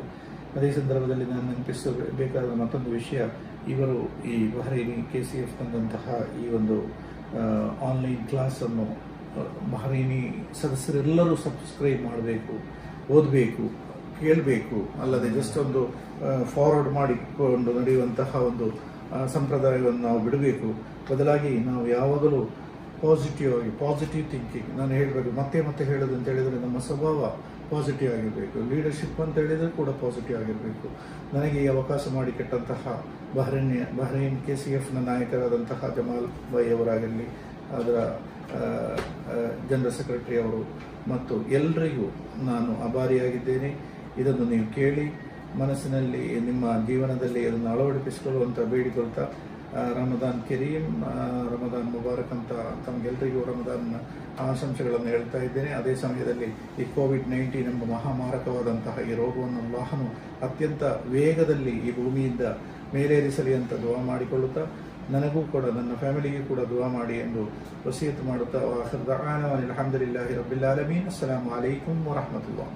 ಅದೇ ಸಂದರ್ಭದಲ್ಲಿ ನಾನು ನೆನಪಿಸಬೇಕಾದ ಮತ್ತೊಂದು ವಿಷಯ, ಇವರು ಈ ಬಹರೈನಿ KCF ತಂದಂತಹ ಈ ಒಂದು ಆನ್ಲೈನ್ ಕ್ಲಾಸನ್ನು ಬಹರೈನಿ ಸದಸ್ಯರೆಲ್ಲರೂ ಸಬ್ಸ್ಕ್ರೈಬ್ ಮಾಡಬೇಕು, ಓದಬೇಕು, ಕೇಳಬೇಕು. ಅಲ್ಲದೆ ಜಸ್ಟ್ ಒಂದು ಫಾರ್ವರ್ಡ್ ಮಾಡಿಕೊಂಡು ನಡೆಯುವಂತಹ ಒಂದು ಸಂಪ್ರದಾಯವನ್ನು ನಾವು ಬಿಡಬೇಕು. ಬದಲಾಗಿ ನಾವು ಯಾವಾಗಲೂ ಪಾಸಿಟಿವ್ ಥಿಂಕಿಂಗ್, ನಾನು ಹೇಳಬೇಕು ಮತ್ತೆ ಮತ್ತೆ ಹೇಳೋದು ಅಂತ ಹೇಳಿದರೆ ನಮ್ಮ ಸ್ವಭಾವ ಪಾಸಿಟಿವ್ ಆಗಿರಬೇಕು. ಲೀಡರ್ಶಿಪ್ ಅಂತ ಹೇಳಿದರೆ ಕೂಡ ಪಾಸಿಟಿವ್ ಆಗಿರಬೇಕು. ನನಗೆ ಈ ಅವಕಾಶ ಮಾಡಿಕೊಟ್ಟಂತಹ ಬಹ್ರೈನ್ KCFನ ನಾಯಕರಾದಂತಹ ಜಮಾಲ್ ಭಾಯ್ ಅವರಾಗಿರಲಿ, ಅದರ ಜನರಲ್ ಸೆಕ್ರೆಟರಿ ಅವರು ಮತ್ತು ಎಲ್ಲರಿಗೂ ನಾನು ಆಭಾರಿಯಾಗಿದ್ದೇನೆ. ಇದನ್ನು ನೀವು ಕೇಳಿ ಮನಸ್ಸಿನಲ್ಲಿ ನಿಮ್ಮ ಜೀವನದಲ್ಲಿ ಅದನ್ನು ಅಳವಡಿಸಿಕೊಳ್ಳುವಂತ ಬೇಡಿಕೊಳ್ತಾ, ರಮದಾನ್ ಕರೀಂ, ರಮದಾನ್ ಮುಬಾರಕ್ ಅಂತ ತಮಗೆಲ್ಲರಿಗೂ ರಮದಾನ್ ಆಶಂಸೆಗಳನ್ನು ಹೇಳ್ತಾ ಇದ್ದೇನೆ. ಅದೇ ಸಮಯದಲ್ಲಿ ಈ COVID-19 ಎಂಬ ಮಹಾಮಾರಕವಾದಂತಹ ಈ ರೋಗವನ್ನು ಅಲ್ಲಾಹನು ಅತ್ಯಂತ ವೇಗದಲ್ಲಿ ಈ ಭೂಮಿಯಿಂದ ಮೇಲೇರಿಸಲಿ ಅಂತ ದುವಾ ಮಾಡಿಕೊಳ್ಳುತ್ತಾ, ನನಗೂ ಕೂಡ ನನ್ನ ಫ್ಯಾಮಿಲಿಗೂ ಕೂಡ ದುವಾ ಮಾಡಿ ಎಂದು ವಸಿಯತ್ ಮಾಡುತ್ತಾ, ಅಲ್ಹಮ್ದುಲಿಲ್ಲಾಹಿ ರಬ್ಬಿಲ್ ಆಲಮೀನ್. ಅಸ್ಸಲಾಮು ಅಲೈಕುಂ ವರಹಮತುಲ್ಲಾಹ್.